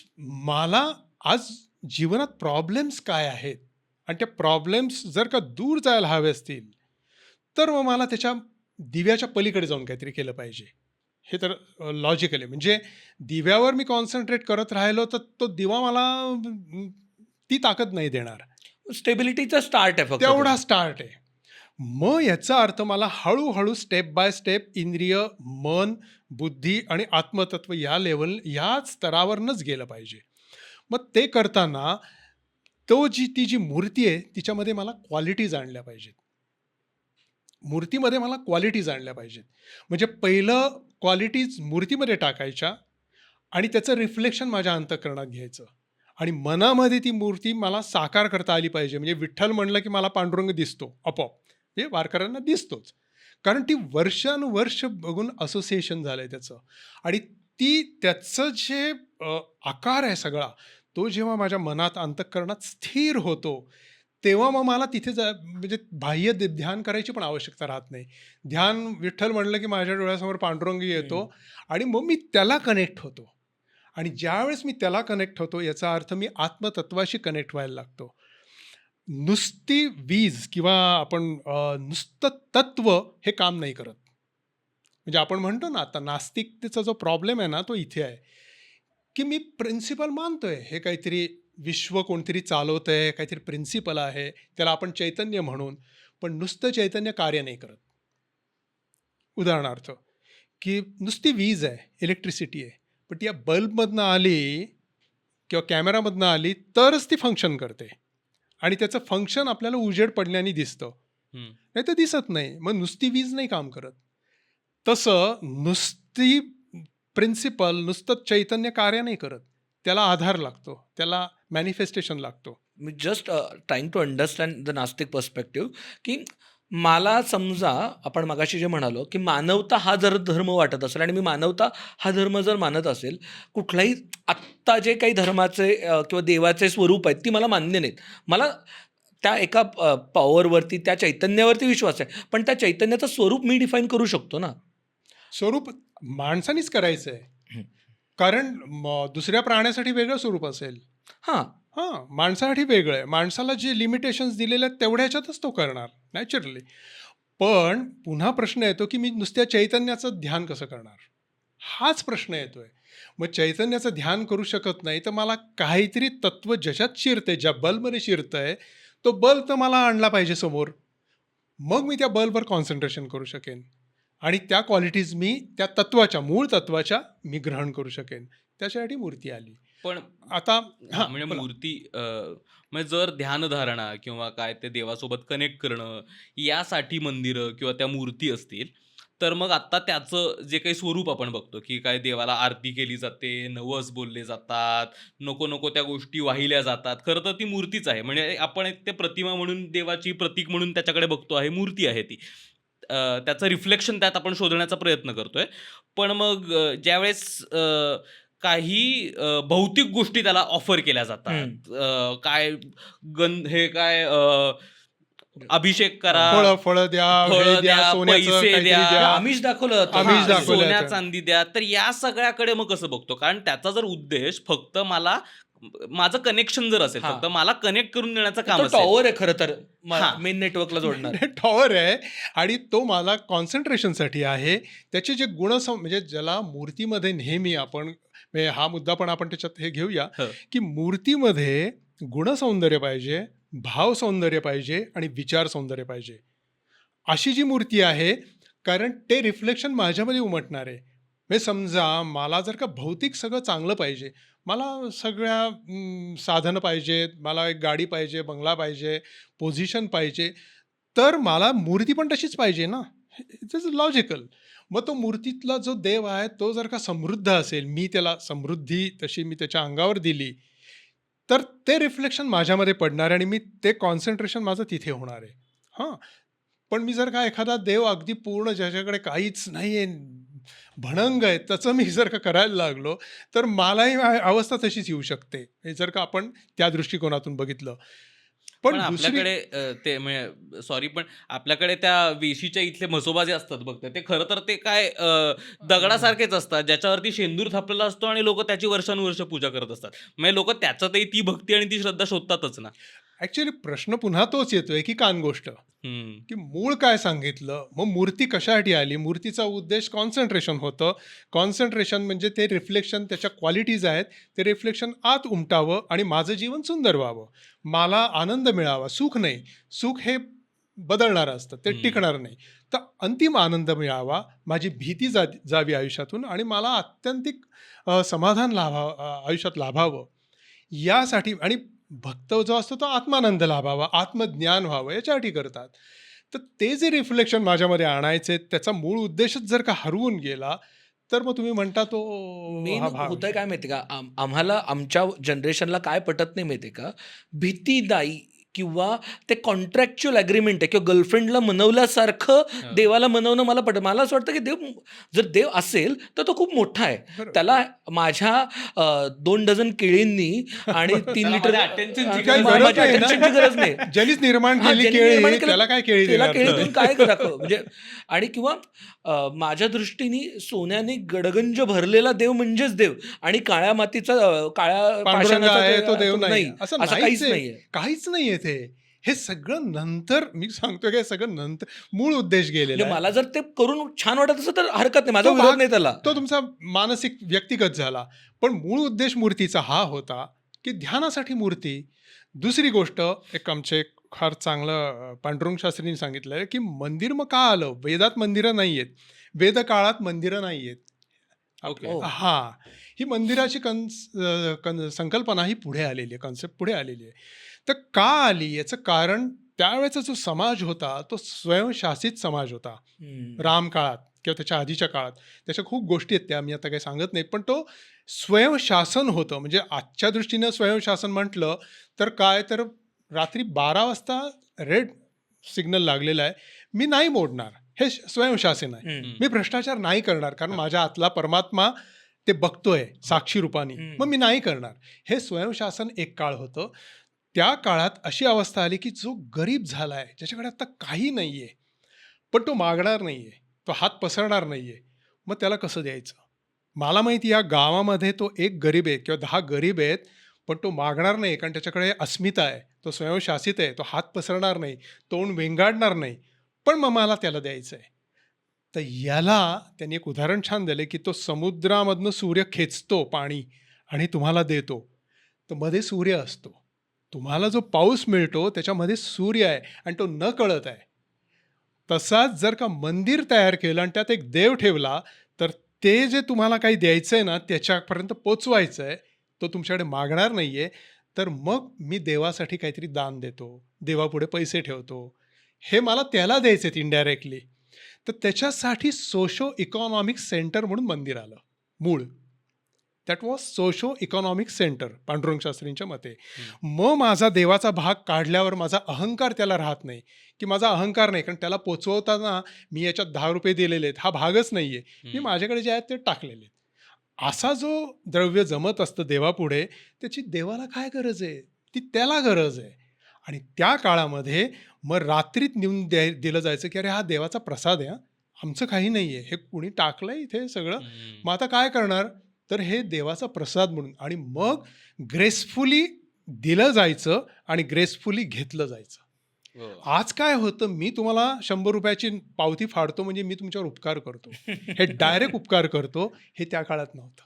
मला आज जीवनात प्रॉब्लेम्स काय आहेत आणि त्या प्रॉब्लेम्स जर का दूर जायला हवे असतील, तर मग मला त्याच्या दिव्याच्या पलीकडे जाऊन काहीतरी केलं पाहिजे. हे तर लॉजिकल आहे. म्हणजे दिव्यावर मी कॉन्सन्ट्रेट करत राहिलो, तर तो दिवा मला ती ताकद नाही देणार. स्टेबिलिटीचा स्टार्ट आहे फक्त तेवढा तो. स्टार्ट आहे. मग याचा अर्थ मला हळूहळू स्टेप बाय स्टेप इंद्रिय, मन, बुद्धी आणि आत्मतत्व याच स्तरावरनंच गेलं पाहिजे. मग ते करताना ती जी मूर्ती आहे तिच्यामध्ये मला क्वालिटीज आणल्या पाहिजेत. मूर्तीमध्ये मला क्वालिटीज आणल्या पाहिजेत. म्हणजे पहिलं क्वालिटीज मूर्तीमध्ये टाकायच्या आणि त्याचं रिफ्लेक्शन माझ्या अंतःकरणात घ्यायचं आणि मनामध्ये ती मूर्ती मला साकार करता आली पाहिजे. म्हणजे विठ्ठल म्हणलं की मला पांडुरंग दिसतो आपोआप. हे वारकऱ्यांना दिसतोच. कारण ती वर्षानुवर्ष बघून असोसिएशन झालं आहे त्याचं आणि त्याचं जे आकार आहे सगळा, तो जेव्हा माझ्या मनात अंतःकरणात स्थिर होतो, तेव्हा मग मला तिथे म्हणजे बाह्य ध्यान करायची पण आवश्यकता राहत नाही. ध्यान विठ्ठल म्हणलं की माझ्या डोळ्यासमोर पांडुरंग येतो आणि मग मी त्याला कनेक्ट होतो. आणि ज्यावेळेस मी त्याला कनेक्ट होतो याचा अर्थ मी आत्मतत्वाशी कनेक्ट व्हायला लागतो. नुसती वीज किंवा आपण नुसतं तत्व हे काम नाही करत. म्हणजे आपण म्हणतो ना, आता नास्तिकतेचा जो प्रॉब्लेम आहे ना, तो इथे आहे, की मी प्रिन्सिपल मानतोय. हे काहीतरी विश्व कोणतरी चालवतंय, काहीतरी प्रिन्सिपल आहे, त्याला आपण चैतन्य म्हणून. पण नुसतं चैतन्य कार्य नाही करत. उदाहरणार्थ, की नुसती वीज आहे, इलेक्ट्रिसिटी आहे, पण ती या बल्बमधनं आली किंवा कॅमेरामधनं आली तरच ती फंक्शन करते आणि त्याचं फंक्शन आपल्याला उजेड पडल्याने दिसतं, नाही तर दिसत नाही. मग नुसती वीज नाही काम करत. तसं नुसती प्रिन्सिपल, नुसतं चैतन्य कार्य नाही करत. त्याला आधार लागतो, त्याला मॅनिफेस्टेशन लागतो. मी just trying to understand the nastik perspective, की मला समजा आपण मगाशी जे म्हणालो, की मानवता हा जर धर्म वाटत असेल आणि मी मानवता हा धर्म जर मानत असेल, कुठलाही आत्ता जे काही धर्माचे किंवा देवाचे स्वरूप आहेत ती मला मान्य नाहीत. मला त्या एका पॉवरवरती, त्या चैतन्यावरती विश्वास आहे, पण त्या चैतन्याचं स्वरूप मी डिफाईन करू शकतो ना. स्वरूप माणसानीच करायचं आहे. हं. कारण दुसऱ्या प्राण्यासाठी वेगळं स्वरूप असेल. हां. माणसासाठी वेगळं आहे. माणसाला जे लिमिटेशन्स दिलेले आहेत तेवढ्याच्यातच तो करणार नॅचरली. पण पुन्हा प्रश्न येतो, की मी नुसत्या चैतन्याचं ध्यान कसं करणार? हाच प्रश्न येतोय. मग चैतन्याचं ध्यान करू शकत नाही, तर मला काहीतरी तत्व ज्याच्यात शिरतंय, ज्या बल्बमध्ये शिरतंय, तो बल्ब तर मला आणला पाहिजे समोर. मग मी त्या बल्बवर कॉन्सन्ट्रेशन करू शकेन आणि त्या क्वालिटीज मी त्या मूळ तत्वाच्या मी ग्रहण करू शकेन. त्याच्यासाठी मूर्ती आली. पण आता म्हणजे बोला. मूर्ती म्हणजे जर ध्यानधारणा किंवा काय ते देवासोबत कनेक्ट करणं यासाठी मंदिरं किंवा त्या मूर्ती असतील, तर मग आता त्याचं जे काही स्वरूप आपण बघतो, की काय देवाला आरती केली जाते, नवस बोलले जातात, नको नको त्या गोष्टी वाहिल्या जातात. खरं तर ती मूर्तीच आहे. म्हणजे आपण एक ते प्रतिमा म्हणून, देवाची प्रतीक म्हणून त्याच्याकडे बघतो आहे, मूर्ती आहे ती. त्याचं रिफ्लेक्शन त्यात आपण शोधण्याचा प्रयत्न करतोय. पण मग ज्यावेळेस काही भौतिक गोष्टी त्याला ऑफर केल्या जातात. काय हे काय अभिषेक करा, फळं द्या, फळं हे द्या, द्या, सोन्याचं पैसे काहीतरी द्या. द्या. आमिष दाखवलं जातं. आमिष हां, दाखवलं सोन्या जातं. चांदी द्या. तर या सगळ्याकडे मग कसं बघतो? कारण त्याचा जर उद्देश फक्त माझं कनेक्शन जर असेल, हां. फक्त मला कनेक्ट करून देण्याचं काम तो असेल. टॉवर आहे खरं तर हां. मेन नेटवर्कला जोडणार. टॉवर आहे आणि तो मला कॉन्सन्ट्रेशनसाठी आहे. त्याचे जे म्हणजे ज्याला मूर्तीमध्ये नेहमी आपण म्हणजे हा मुद्दा पण आपण त्याच्यात हे घेऊया, हं. की मूर्तीमध्ये गुणसौंदर्य पाहिजे, भाव सौंदर्य पाहिजे आणि विचार सौंदर्य पाहिजे. अशी जी मूर्ती आहे, कारण ते रिफ्लेक्शन माझ्यामध्ये उमटणार आहे. म्हणजे समजा मला जर का भौतिक सगळं चांगलं पाहिजे, मला सगळ्या साधनं पाहिजेत, मला एक गाडी पाहिजे, बंगला पाहिजे, पोझिशन पाहिजे, तर मला मूर्ती पण तशीच पाहिजे ना. It is logical. मग तो मूर्तीतला जो देव आहे तो जर का समृद्ध असेल, मी त्याला समृद्धी तशी मी त्याच्या अंगावर दिली, तर ते रिफ्लेक्शन माझ्यामध्ये पडणार आहे आणि मी ते कॉन्सन्ट्रेशन माझं तिथे होणार आहे. हां. पण मी जर का एखादा देव अगदी पूर्ण ज्याच्याकडे काहीच नाही आहे, भणंग आहे, त्याचं मी जर का करायला लागलो, तर मलाही अवस्था तशीच येऊ शकते. हे जर का आपण त्या दृष्टिकोनातून बघितलं. पण पण दुसरी आपल्याकडे ते म्हणजे सॉरी, पण आपल्याकडे त्या वेशीच्या इथले म्हसोबा जे असतात बघ, ते खरं तर ते काय दगडासारखेच असतात, ज्याच्यावरती शेंदूर थापलेला असतो आणि लोक त्याची वर्षानुवर्ष पूजा करत असतात. म्हणजे लोक त्याच्यातही ती भक्ती आणि ती श्रद्धा शोधतातच ना. ॲक्च्युअली प्रश्न पुन्हा तोच येतोय, की कानगोष्ट. हम्म. की मूळ काय सांगितलं, मग मूर्ती कशासाठी आली? मूर्तीचा उद्देश कॉन्सन्ट्रेशन होतं. कॉन्सन्ट्रेशन म्हणजे ते रिफ्लेक्शन, त्याच्या क्वालिटीज आहेत, ते रिफ्लेक्शन आत उमटावं आणि माझं जीवन सुंदर व्हावं, मला आनंद मिळावा. सुख नाही, सुख हे बदलणारं असतं, ते टिकणार नाही. तर अंतिम आनंद मिळावा, माझी भीती जावी आयुष्यातून आणि मला आत्यंतिक समाधान आयुष्यात लाभावं यासाठी. आणि भक्त जो असतो तो आत्मानंद लाभावा, आत्मज्ञान व्हावं याच्यासाठी करतात. तर ते जे रिफ्लेक्शन माझ्यामध्ये आणायचे, त्याचा मूळ उद्देशच जर का हरवून गेला, तर मग तुम्ही म्हणता तो मेन हा भाग. होतंय काय माहिती का, आम्हाला आमच्या जनरेशनला काय पटत नाही माहिती का, भीतीदायी किंवा ते कॉन्ट्रॅक्च्युअल अग्रीमेंट आहे किंवा गर्लफ्रेंडला मनवल्यासारखं हा. देवाला मनवणं मला पटत. मला असं वाटतं की जर देव असेल तर तो खूप मोठा आहे. बरोबर. त्याला माझ्या 2 डझन केळींनी आणि 3 त्याला लिटर माझ्या attention ची काही गरज माझ्या नाही ना. attention ची गरज नाही. ज्यांनीच निर्माण हां, केली ज्यांनी केळी, निर्माण केलं, त्याला काय केळी त्याला देणार केळी तो? देऊन काय दाखव म्हणजे. आणि किंवा माझ्या दृष्टीने सोन्याने गडगंज भरलेला देव म्हणजेच देव आणि काळ्या मातीचा काळ्या पांडुरंग पाषाणाचा आहे तो देव नाही, नाही, असं असं नाहीच काहीच आहे. नाहीये. काहीच नाहीये ते. हे सगळं नंतर मी सांगतोय, की सगळं नंतर मूळ उद्देश गेलेला म्हणजे आहे. मला जर ते करून छान वाटत असं तर हरकत नाही, माझा तो विरोध भाग- नाही त्याला. तो तुमचा मानसिक व्यक्तिगत झाला. पण मूळ उद्देश मूर्तीचा हा होता, की ध्यानासाठी मूर्ती. दुसरी गोष्ट, एक आमचे फार चांगलं पांडुरंग शास्त्रींनी सांगितलंय, की मंदिर मग का आलं? वेदात मंदिरं नाही आहेत, वेदकाळात मंदिरं नाही आहेत. ओके. हो. हा, ही मंदिराची संकल्पना ही पुढे आलेली आहे, कॉन्सेप्ट पुढे आलेली आहे. तर का आली याचं कारण, त्यावेळेचा जो समाज होता तो स्वयंशासित समाज होता. हम्म. राम काळात किंवा त्याच्या आधीच्या काळात त्याच्या खूप गोष्टी आहेत, त्या मी आता काही सांगत नाही. पण तो स्वयंशासन होतं. म्हणजे आजच्या दृष्टीनं स्वयंशासन म्हटलं तर काय, तर रात्री 12 वाजता रेड सिग्नल लागलेला आहे, मी नाही मोडणार, हे स्वयंशासन आहे. हम्म. मी भ्रष्टाचार नाही करणार, कारण माझ्या आतला परमात्मा ते बघतोय साक्षी रूपाने, मग मी नाही करणार. हे स्वयंशासन एक काळ होतं. त्या काळात अशी अवस्था आली, की जो गरीब झालाय, ज्याच्याकडे आता काही नाहीये, पण तो मागणार नाहीये, तो हात पसरणार नाहीये, मग त्याला कसं द्यायचं? मला माहिती, या गावामध्ये तो एक गरीब आहे किंवा 10 गरीब आहेत, पण तो मागणार नाही, कारण त्याच्याकडे अस्मिता आहे, तो स्वयंशासित आहे, तो हात पसरणार नाही, तोंड वेंगाडणार नाही, पण मग मला त्याला द्यायचं आहे. तर याला त्यांनी एक उदाहरण छान दिलं, की तो समुद्रामधनं सूर्य खेचतो पाणी आणि तुम्हाला देतो, तर मध्ये सूर्य असतो. तुम्हाला जो पाऊस मिळतो त्याच्यामध्ये सूर्य आहे आणि तो न कळत आहे. तसाच जर का मंदिर तयार केलं आणि त्यात एक देव ठेवला, तर ते जे तुम्हाला काही द्यायचं आहे ना, त्याच्यापर्यंत पोचवायचं आहे, तो तुमच्याकडे मागणार नाही आहे, तर मग मी देवासाठी काहीतरी दान देतो, देवापुढे पैसे ठेवतो, हे मला त्याला द्यायचे आहेत इनडायरेक्टली. तर त्याच्यासाठी सोशो इकॉनॉमिक सेंटर म्हणून मंदिर आलं मूळ. That was socio economic centre Pandurang शास्त्रींच्या मते. मग माझा देवाचा भाग काढल्यावर माझा अहंकार त्याला राहत नाही, की माझा अहंकार नाही, कारण त्याला पोचवताना मी याच्यात 10 रुपये दिलेले आहेत, हा भागच नाही आहे, मी माझ्याकडे जे आहेत ते टाकलेले आहेत. असा जो द्रव्य जमत असतं देवापुढे, त्याची देवाला काय गरज आहे, ती त्याला गरज आहे. आणि त्या काळामध्ये मग रात्रीत नेऊन दिलं जायचं, की अरे हा देवाचा प्रसाद आहे, आमचं काही नाही आहे, हे कुणी टाकलंय इथे सगळं, मग आता काय करणार, तर हे देवाचा प्रसाद म्हणून. आणि मग ग्रेसफुली दिलं जायचं आणि ग्रेसफुली घेतलं जायचं. आज काय होतं, मी तुम्हाला 100 रुपयाची पावती फाडतो म्हणजे मी तुमच्यावर उपकार करतो, हे डायरेक्ट उपकार करतो, हे त्या काळात नव्हतं.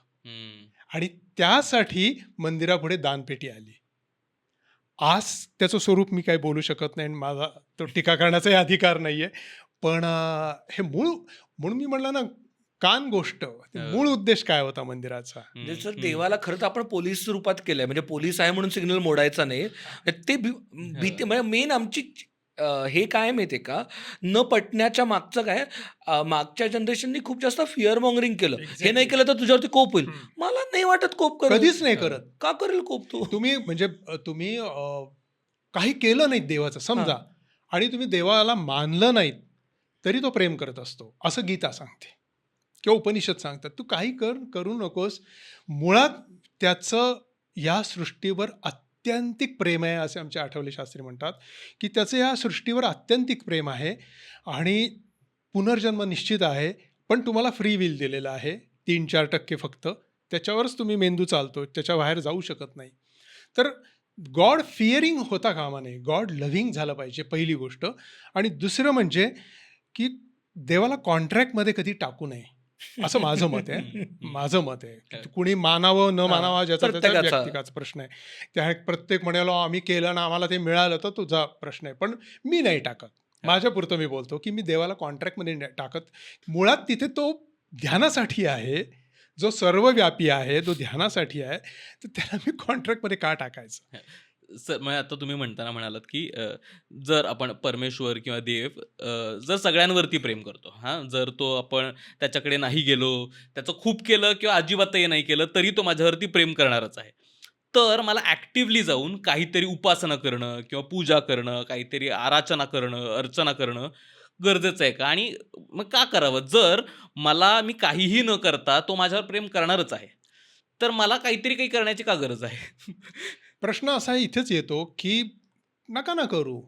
आणि त्यासाठी मंदिरापुढे दानपेटी आली. आज त्याचं स्वरूप मी काही बोलू शकत नाही आणि माझा तो टीका करण्याचाही अधिकार नाहीये. पण हे मूळ, म्हणून मी म्हणलं ना, कान गोष्ट मूळ उद्देश काय होता मंदिराचा? म्हणजे सर देवाला खरं तर आपण पोलीस रूपात केलंय, म्हणजे पोलीस आहे म्हणून सिग्नल मोडायचा नाही. ते भीती म्हणजे मेन आमची हे काय माहितीये का, न पटण्याच्या मागचं काय, मागच्या जनरेशननी खूप जास्त फिअर मॉंगरिंग केलं. हे नाही केलं तर तुझ्यावरती कोप होईल. मला नाही वाटत कोप करेल. कधीच नाही करत. का करेल कोप तो? तुम्ही म्हणजे तुम्ही काही केलं नाही देवाचं समजा आणि तुम्ही देवाला मानलं नाहीत तरी तो प्रेम करत असतो, असं गीता सांगते किंवा उपनिषद सांगतात. तू काही करू नकोस, मुळात त्याचं या सृष्टीवर आत्यंतिक प्रेम आहे, असे आमचे आठवले शास्त्री म्हणतात की त्याचं या सृष्टीवर आत्यंतिक प्रेम आहे आणि पुनर्जन्म निश्चित आहे, पण तुम्हाला फ्री विल दिलेलं आहे 3-4% फक्त, त्याच्यावरच तुम्ही मेंदू चालतो, त्याच्या बाहेर जाऊ शकत नाही. तर गॉड फिअरिंग होता कामा नये, गॉड लव्हिंग झालं पाहिजे पहिली गोष्ट. आणि दुसरं म्हणजे की देवाला कॉन्ट्रॅक्टमध्ये कधी टाकू नये, असं माझं मत आहे. माझं मत आहे की कुणी मानावं न मानावं ज्याचा त्याचा प्रत्येकाचा. व्यक्तिगत प्रश्न आहे. त्या प्रत्येक म्हणालो आम्ही केलं ना आम्हाला ते मिळालं तर तुझा प्रश्न आहे, पण मी नाही टाकत. माझ्यापुरतं मी बोलतो की मी देवाला कॉन्ट्रॅक्टमध्ये नाही टाकत. मुळात तिथे तो ध्यानासाठी आहे, जो सर्वव्यापी आहे, तो ध्यानासाठी आहे, तर त्याला मी कॉन्ट्रॅक्टमध्ये का टाकायचं? सर मग आता तुम्ही म्हणताना म्हणालात की जर आपण परमेश्वर किंवा देव जर सगळ्यांवरती प्रेम करतो, हां, जर तो आपण त्याच्याकडे नाही गेलो, त्याचं खूप केलं किंवा अजिबातही नाही केलं तरी तो माझ्यावरती प्रेम करणारच आहे. तर मला ॲक्टिव्हली जाऊन काहीतरी उपासना करणं किंवा पूजा करणं, काहीतरी आराधना करणं, अर्चना करणं गरजेचं आहे का? आणि मग का करावं? जर मी काहीही न करता तो माझ्यावर प्रेम करणारच आहे, तर मला काही करण्याची का गरज आहे? प्रश्न असा इथेच येतो की नका ना करू.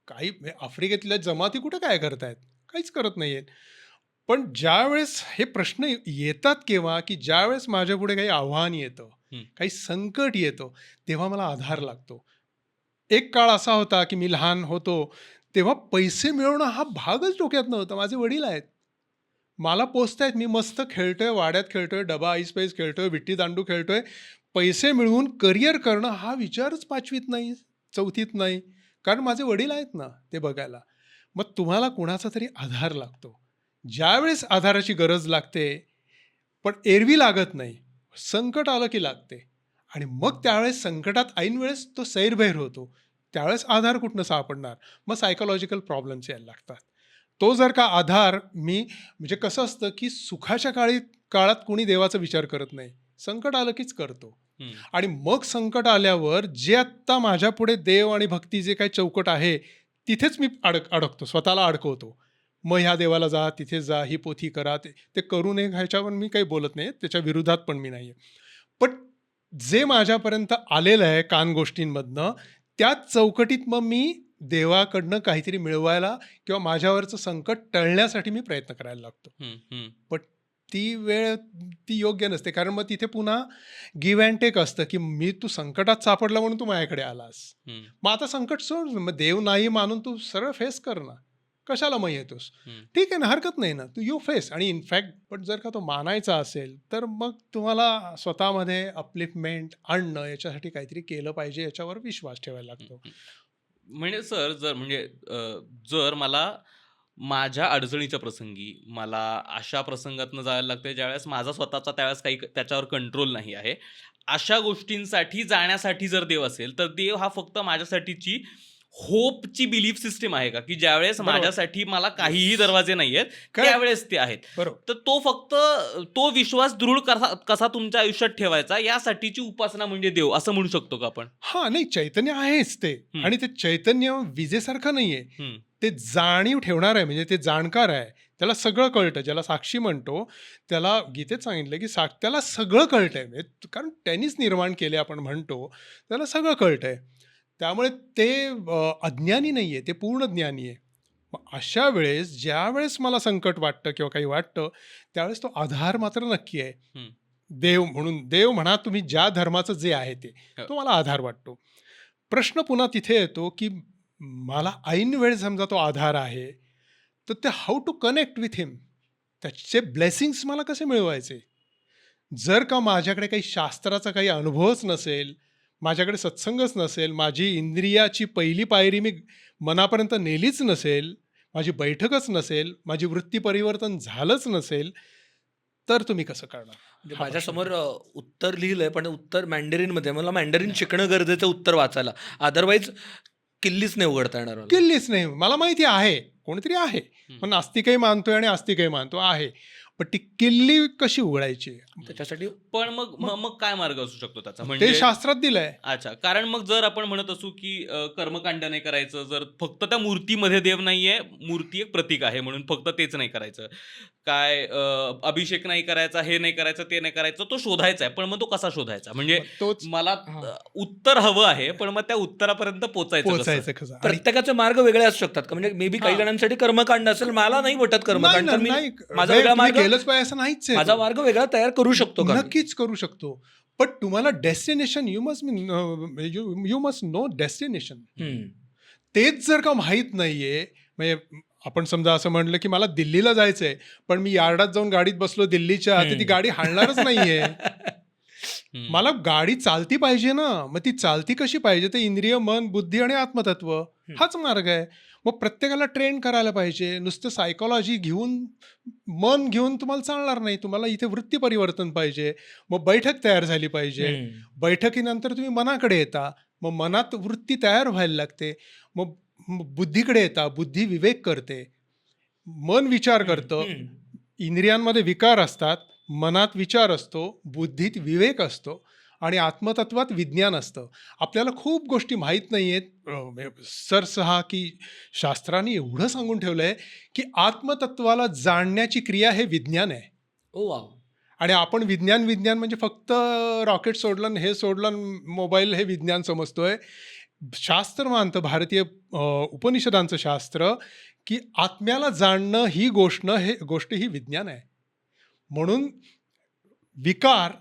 काही म्हणजे आफ्रिकेतल्या जमाती कुठं काय करतायत? काहीच करत नाहीयेत. पण ज्यावेळेस हे प्रश्न येतात केव्हा, की ज्यावेळेस माझ्यापुढे काही आव्हान येतं, हं. काही संकट येतं, तेव्हा मला आधार लागतो. एक काळ असा होता की मी लहान होतो, तेव्हा पैसे मिळवणं हा भागच डोक्यात नव्हता. माझे वडील आहेत. मला पोसतायत, मी मस्त खेळतोय, वाड्यात खेळतोय, डबा ऐस पैस खेळतोय, विट्टी दांडू खेळतोय. पैसे मिळवून करिअर करणं हा विचारच 5वीत नाही, 4थीत नाही. कारण माझे वडील आहेत ना ते बघायला. मग तुम्हाला कुणाचा तरी आधार लागतो. ज्यावेळेस आधाराची गरज लागते, पण एरवी लागत नाही. संकट आलं की लागते आणि मग त्यावेळेस संकटात ऐन वेळेस तो सैरभैर होतो. त्यावेळेस आधार कुठनं सापडणार? मग सायकोलॉजिकल प्रॉब्लेम्स यायला लागतात. तो जर का आधार म्हणजे कसं असतं की सुखाच्या काळात कोणी देवाचा विचार करत नाही. संकट आलं कीच करतो. हं. आणि मग संकट आल्यावर जे आत्ता माझ्यापुढे देव आणि भक्ती जे काही चौकट आहे, तिथेच मी अडकतो, स्वतःला अडकवतो. मग ह्या देवाला जा, तिथे जा, ही पोथी करा, ते करू नये ह्याच्यावर मी काही बोलत नाही, त्याच्या विरोधात पण मी नाही आहे. पण जे माझ्यापर्यंत आलेलं आहे कानगोष्टींमधनं, त्याच चौकटीत मग मी देवाकडनं काहीतरी मिळवायला किंवा माझ्यावरचं संकट टळण्यासाठी मी प्रयत्न करायला लागतो. हं, हं. पण ती योग्य नसते, कारण मग तिथे पुन्हा गिव्ह अँड टेक असतं, की तू संकटात सापडला म्हणून तू माझ्याकडे आलास. हं, मग आता संकट सोड, मग देव नाही मानून तू सरळ फेस कर ना. कशाला मग येतोस? हं. ठीक आहे ना, हरकत नाही ना, तू फेस. आणि इनफॅक्ट पण जर का तो मानायचा असेल, तर मग तुम्हाला स्वतःमध्ये अपलिफ्टमेंट आणणं, याच्यासाठी काहीतरी केलं पाहिजे, याच्यावर विश्वास ठेवायला लागतो. म्हणजे सर जर मला माझ्या अडचणीच्या प्रसंगी मला अशा प्रसंगातनं जायला लागतंय ज्यावेळेस माझा स्वतःचा त्यावेळेस काही त्याच्यावर कंट्रोल नाही आहे. अशा गोष्टींसाठी जाण्यासाठी जर देव असेल, तर देव हा फक्त माझ्यासाठीची होपची बिलीफ सिस्टम आहे का? की ज्यावेळेस बरोबर. माझ्यासाठी मला काहीही दरवाजे नाहीयेत, Correct. त्यावेळेस ते आहेत. बरोबर. तर तो फक्त तो विश्वास दृढ कसा तुमच्या आयुष्यात ठेवायचा यासाठीची उपासना म्हणजे देव असं म्हणू शकतो का आपण? हां, नाही चैतन्य आहेच ते. हं. आणि ते चैतन्य विजेसारखं नाहीये. हं, ते जाणीव ठेवणार आहे, म्हणजे ते जाणकार आहे. त्याला सगळं कळतं. ज्याला साक्षी म्हणतो, त्याला गीतेत सांगितलं की त्याला सगळं कळतंय. म्हणजे कारण त्यांनीच निर्माण केले आपण म्हणतो, त्याला सगळं कळतंय. त्यामुळे ते अज्ञानी नाहीये, ते पूर्ण ज्ञानी आहे. मग अशा वेळेस ज्यावेळेस मला संकट वाटतं किंवा काही वाटतं, त्यावेळेस तो आधार मात्र नक्की आहे. हं. देव म्हणा तुम्ही, ज्या धर्माचं जे आहे ते, हो. तो मला आधार वाटतो. प्रश्न पुन्हा तिथे येतो की मला ऐन वेळ समजा तो आधार आहे, तर ते हाऊ टू कनेक्ट विथ हिम, त्याचे ब्लेसिंग्स मला कसे मिळवायचे? जर का माझ्याकडे काही शास्त्राचा काही अनुभवच नसेल, माझ्याकडे सत्संगच नसेल, माझी इंद्रियाची पहिली पायरी मी मनापर्यंत नेलीच नसेल, माझी बैठकच नसेल, माझी वृत्ती परिवर्तन झालंच नसेल, तर तुम्ही कसं करणार? म्हणजे माझ्यासमोर उत्तर लिहिलंय, पण उत्तर मॅन्डरिनमध्ये. मला मॅन्डरिन शिकणं गरजेचं उत्तर वाचायला. अदरवाईज किल्लीच नाही उघडता येणार मला. केलीच नाही. मला माहिती आहे कोणीतरी आहे, पण नास्तिकही मानतोय आणि आस्तिकही मानतो आहे, पण ती किल्ली कशी उघडायची त्याच्यासाठी पण मग काय मार्ग असू शकतो त्याचा? ते म्हणजे शास्त्रात दिलंय. अच्छा, कारण मग जर आपण म्हणत असू की कर्मकांड नाही करायचं, जर फक्त त्या मूर्तीमध्ये देव नाहीये, मूर्ती एक प्रतीक आहे म्हणून फक्त तेच नाही करायचं, काय अभिषेक नाही करायचा, हे नाही करायचं, ते नाही करायचं, तो शोधायचा आहे. पण मग तो कसा शोधायचा? म्हणजे मग तोच मला हां. उत्तर हवं आहे, पण मग त्या उत्तरापर्यंत पोचायचं कसं? पोचायचं कसं? आणि प्रत्येकाचे मार्ग वेगळे असू शकतात का? म्हणजे मे बी काही हां. जणांसाठी कर्मकांड असेल, मला नाही वाटत नाही कर्मकांड, ना, तर मी नाही. माझा हे वेगळा तुम्ही मार्ग केलंच पाहिजे असं नाहीच आहे. माझा मार्ग वेगळा तयार करू शकतो का मी? नक्कीच करू शकतो. पण तुम्हाला destination you must know destination. हम्म. तेच जर का माहीत नाहीये, म्हणजे आपण समजा असं म्हणलं की मला दिल्लीला जायचंय, पण मी यार्डात जाऊन गाडीत बसलो दिल्लीच्या, तर ती गाडी हालणारच नाहीये. मला गाडी चालती पाहिजे ना, मग ती चालती कशी पाहिजे? ते इंद्रिय, मन, बुद्धी आणि आत्मतत्व हाच मार्ग आहे. मग प्रत्येकाला ट्रेन करायला पाहिजे. नुसतं सायकोलॉजी घेऊन, मन घेऊन तुम्हाला चालणार नाही. तुम्हाला इथे वृत्ती परिवर्तन पाहिजे. मग बैठक तयार झाली पाहिजे. बैठकीनंतर तुम्ही मनाकडे येता, मग मनात वृत्ती तयार व्हायला लागते. मग बुद्धीकडे येता, बुद्धी विवेक करते, मन विचार करतं, इंद्रियांमध्ये विकार असतात, मनात विचार असतो, बुद्धीत विवेक असतो आणि आत्मतत्वात विज्ञान असतं. आपल्याला खूप गोष्टी माहीत नाही आहेत सरसहा, की शास्त्राने एवढं सांगून ठेवलं आहे की आत्मतत्वाला जाणण्याची क्रिया हे विज्ञान आहे. ओ वाव. आणि आपण विज्ञान विज्ञान म्हणजे फक्त रॉकेट सोडलं आणि हे सोडलं आणि मोबाईल हे विज्ञान समजतोय. शास्त्र मानतं, भारतीय उपनिषदांचं शास्त्र, की आत्म्याला जाणणं ही गोष्ट ही विज्ञान आहे. म्हणून विकार,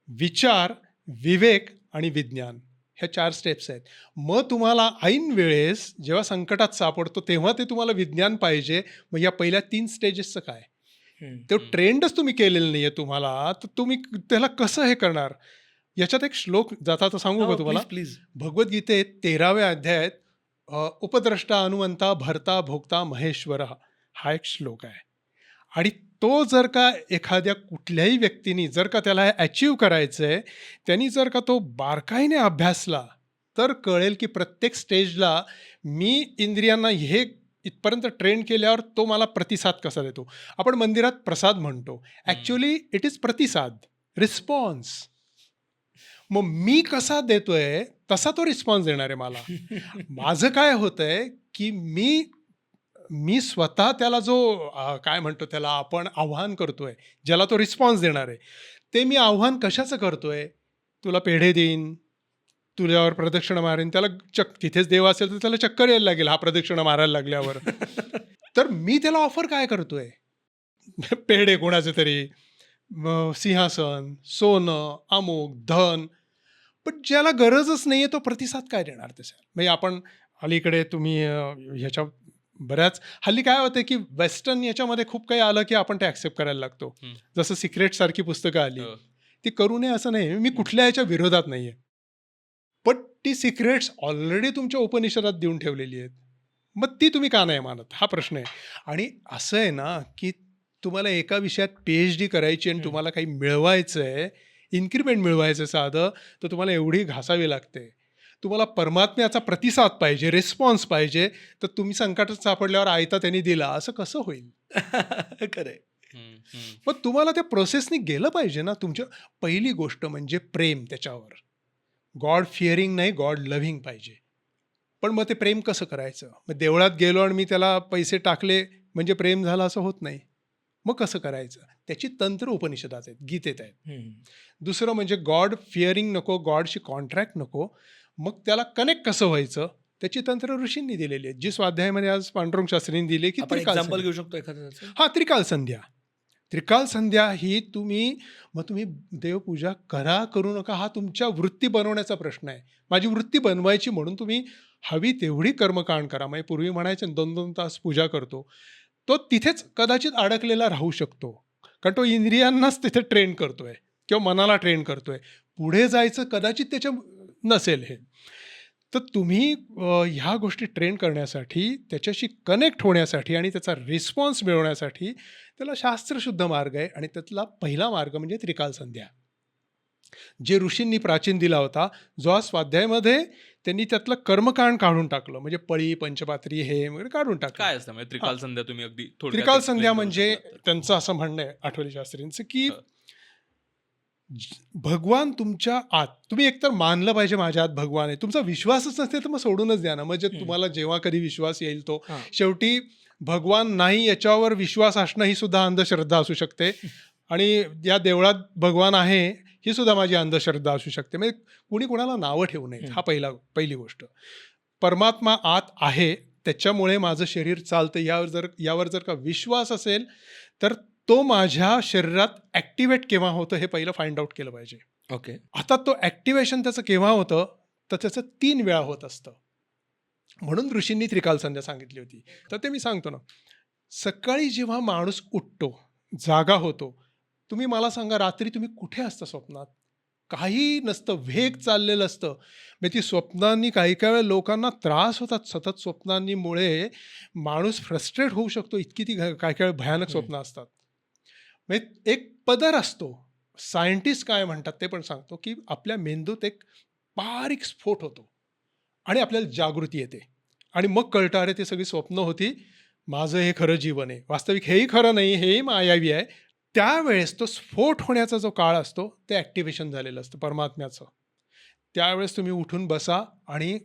विचार, विवेक आणि विज्ञान ह्या 4 स्टेप्स आहेत. मग तुम्हाला ऐन वेळेस जेव्हा संकटात सापडतो तेव्हा ते तुम्हाला विज्ञान पाहिजे. मग या पहिल्या 3 स्टेजेसचं काय? तो ट्रेंडच तुम्ही केलेलं नाहीये तुम्हाला, तर तुम्ही त्याला कसं हे करणार? याच्यात एक श्लोक जाता सांगू का तुम्हाला? प्लीज. भगवद्गीतेत 13व्या अध्यायात उपद्रष्टा, अनुमंता, भर्ता, भोक्ता, महेश्वर हा एक श्लोक आहे. आणि तो जर का एखाद्या कुठल्याही व्यक्तीने जर का त्याला हे अचीव करायचं आहे, त्यांनी जर का तो बारकाईने अभ्यासला, तर कळेल की प्रत्येक स्टेजला मी इंद्रियांना हे इथपर्यंत ट्रेन केल्यावर तो मला प्रतिसाद कसा देतो. आपण मंदिरात प्रसाद म्हणतो, ॲक्च्युली इट इज प्रतिसाद, रिस्पॉन्स. मग मी कसा देतोय तसा तो रिस्पॉन्स देणार आहे मला. माझं काय होतंय की मी स्वतः त्याला जो काय म्हणतो त्याला आपण आव्हान करतोय, ज्याला तो रिस्पॉन्स देणार आहे, ते मी आव्हान कशाचं करतोय? तुला पेढे देईन, तुझ्यावर प्रदक्षिणा मारेन, त्याला तिथेच देव असेल तर त्याला चक्कर यायला लागेल हा प्रदक्षिणा मारायला लागल्यावर. तर मी त्याला ऑफर काय करतोय? पेढे कोणाचे तरी, सिंहासन, सोनं, अमुक, धन. पण ज्याला गरजच नाहीये तो प्रतिसाद काय देणार त्याचा? म्हणजे आपण अलीकडे तुम्ही ह्याच्या बऱ्याच हल्ली काय होतं की वेस्टर्न याच्यामध्ये खूप काही आलं की आपण ते ॲक्सेप्ट करायला लागतो. जसं सिक्रेट सारखी पुस्तकं आली, ती करू नये असं नाही. मी कुठल्या याच्या विरोधात नाहीये, पण ती सिक्रेट्स ऑलरेडी तुमच्या उपनिषदात देऊन ठेवलेली आहेत. मग ती तुम्ही का नाही मानत हा प्रश्न आहे. आणि असं आहे ना की तुम्हाला एका विषयात PhD करायची आणि तुम्हाला काही मिळवायचं आहे, इन्क्रिमेंट मिळवायचं साधं, तर तुम्हाला एवढी घासावी लागते. तुम्हाला परमात्म्याचा प्रतिसाद पाहिजे, रिस्पॉन्स पाहिजे, तर तुम्ही संकटात सापडल्यावर आयता त्यांनी दिला असं कसं होईल? खरंय. मग तुम्हाला त्या प्रोसेसनी गेलं पाहिजे ना. तुमच्या पहिली गोष्ट म्हणजे प्रेम त्याच्यावर. गॉड फिअरिंग नाही, गॉड लव्हिंग पाहिजे. पण मग ते प्रेम कसं करायचं? मग देवळात गेलो आणि मी त्याला पैसे टाकले म्हणजे प्रेम झालं असं होत नाही. मग कसं करायचं? त्याची तंत्र उपनिषदात आहेत, गीतेत आहेत. दुसरं म्हणजे गॉड फिअरिंग नको, गॉडशी कॉन्ट्रॅक्ट नको. मग त्याला कनेक्ट कसं व्हायचं त्याची तंत्र ऋषींनी दिलेली आहेत, जी स्वाध्यायामध्ये आज पांडुरंग शास्त्रींनी दिली की एक्झाम्पल घेऊ शकतो एखाद्याचं. हा त्रिकाल संध्या. त्रिकाल संध्या ही तुम्ही देवपूजा करू नका, हा तुमच्या वृत्ती बनवण्याचा प्रश्न आहे. माझी वृत्ती बनवायची म्हणून तुम्ही हवी तेवढी कर्मकांड करा. म्हणजे पूर्वी म्हणायचे 2-2 तास पूजा करतो, तो तिथेच कदाचित अडकलेला राहू शकतो, कारण तो इंद्रियांनाच तिथे ट्रेन करतोय किंवा मनाला ट्रेन करतोय. पुढे जायचं कदाचित त्याच्या नसेल हे. तर तुम्ही ह्या गोष्टी ट्रेन करण्यासाठी, त्याच्याशी कनेक्ट होण्यासाठी आणि त्याचा रिस्पॉन्स मिळवण्यासाठी त्याला शास्त्रशुद्ध मार्ग आहे आणि त्यातला पहिला मार्ग म्हणजे त्रिकाल संध्या, जे ऋषींनी प्राचीन दिला होता, जो आज स्वाध्यायामध्ये त्यांनी त्यातलं कर्मकांड काढून टाकलं, म्हणजे पळी पंचपात्री हे वगैरे काढून टाकलं. काय असतं म्हणजे त्रिकाल संध्या तुम्ही अगदी थोडक्यात त्रिकाल explain संध्या करू म्हणजे शकलात तर? त्यांचं असं म्हणणं आहे आठवले शास्त्रींचं की हं. भगवान तुमच्या आत, तुम्ही एकतर मानलं पाहिजे माझ्या आत भगवान आहे. तुमचा विश्वासच नसते तर मग सोडूनच द्या ना. म्हणजे तुम्हाला जेव्हा कधी विश्वास येईल तो, हां. शेवटी भगवान नाही याच्यावर विश्वास असणं ही सुद्धा अंधश्रद्धा असू शकते आणि या देवळात भगवान आहे ही सुद्धा माझी अंधश्रद्धा असू शकते. म्हणजे कुणी कुणाला नावं ठेवू नयेत, हा पहिली गोष्ट. परमात्मा आत आहे, त्याच्यामुळे माझं शरीर चालतं, यावर जर का विश्वास असेल तर तो माझ्या शरीरात ॲक्टिवेट केव्हा होतं हे पहिलं फाइंड आउट केलं पाहिजे. ओके. आता तो ॲक्टिवेशन त्याचं केव्हा होतं, तर त्याचं 3 वेळा होत असतं. म्हणून ऋषींनी त्रिकाल संध्या सांगितली होती. तर ते मी सांगतो ना, सकाळी जेव्हा माणूस उठतो, जागा होतो, तुम्ही मला सांगा रात्री तुम्ही कुठे असता स्वप्नात? काही नसतं, वेग चाललेलं असतं. म्हणजे ती स्वप्नांनी काही काही वेळा लोकांना त्रास होतात सतत स्वप्नांनीमुळे, माणूस फ्रस्ट्रेट होऊ शकतो, इतकी ती काही काही वेळा भयानक स्वप्न असतात. म्हणजे एक पदर असतो, सायंटिस्ट काय म्हणतात ते पण सांगतो, की आपल्या मेंदूत एक बारीक स्फोट होतो आणि आपल्याला जागृती येते आणि मग कळतं अरे ते सगळी स्वप्न होती, माझं हे खरं जीवन आहे, वास्तविक हेही खरं नाही, हेही मायावी आहे. त्यावेळेस तो स्फोट होण्याचा जो काळ असतो ते ॲक्टिव्हेशन झालेलं असतं परमात्म्याचं. त्यावेळेस तुम्ही उठून बसा आणि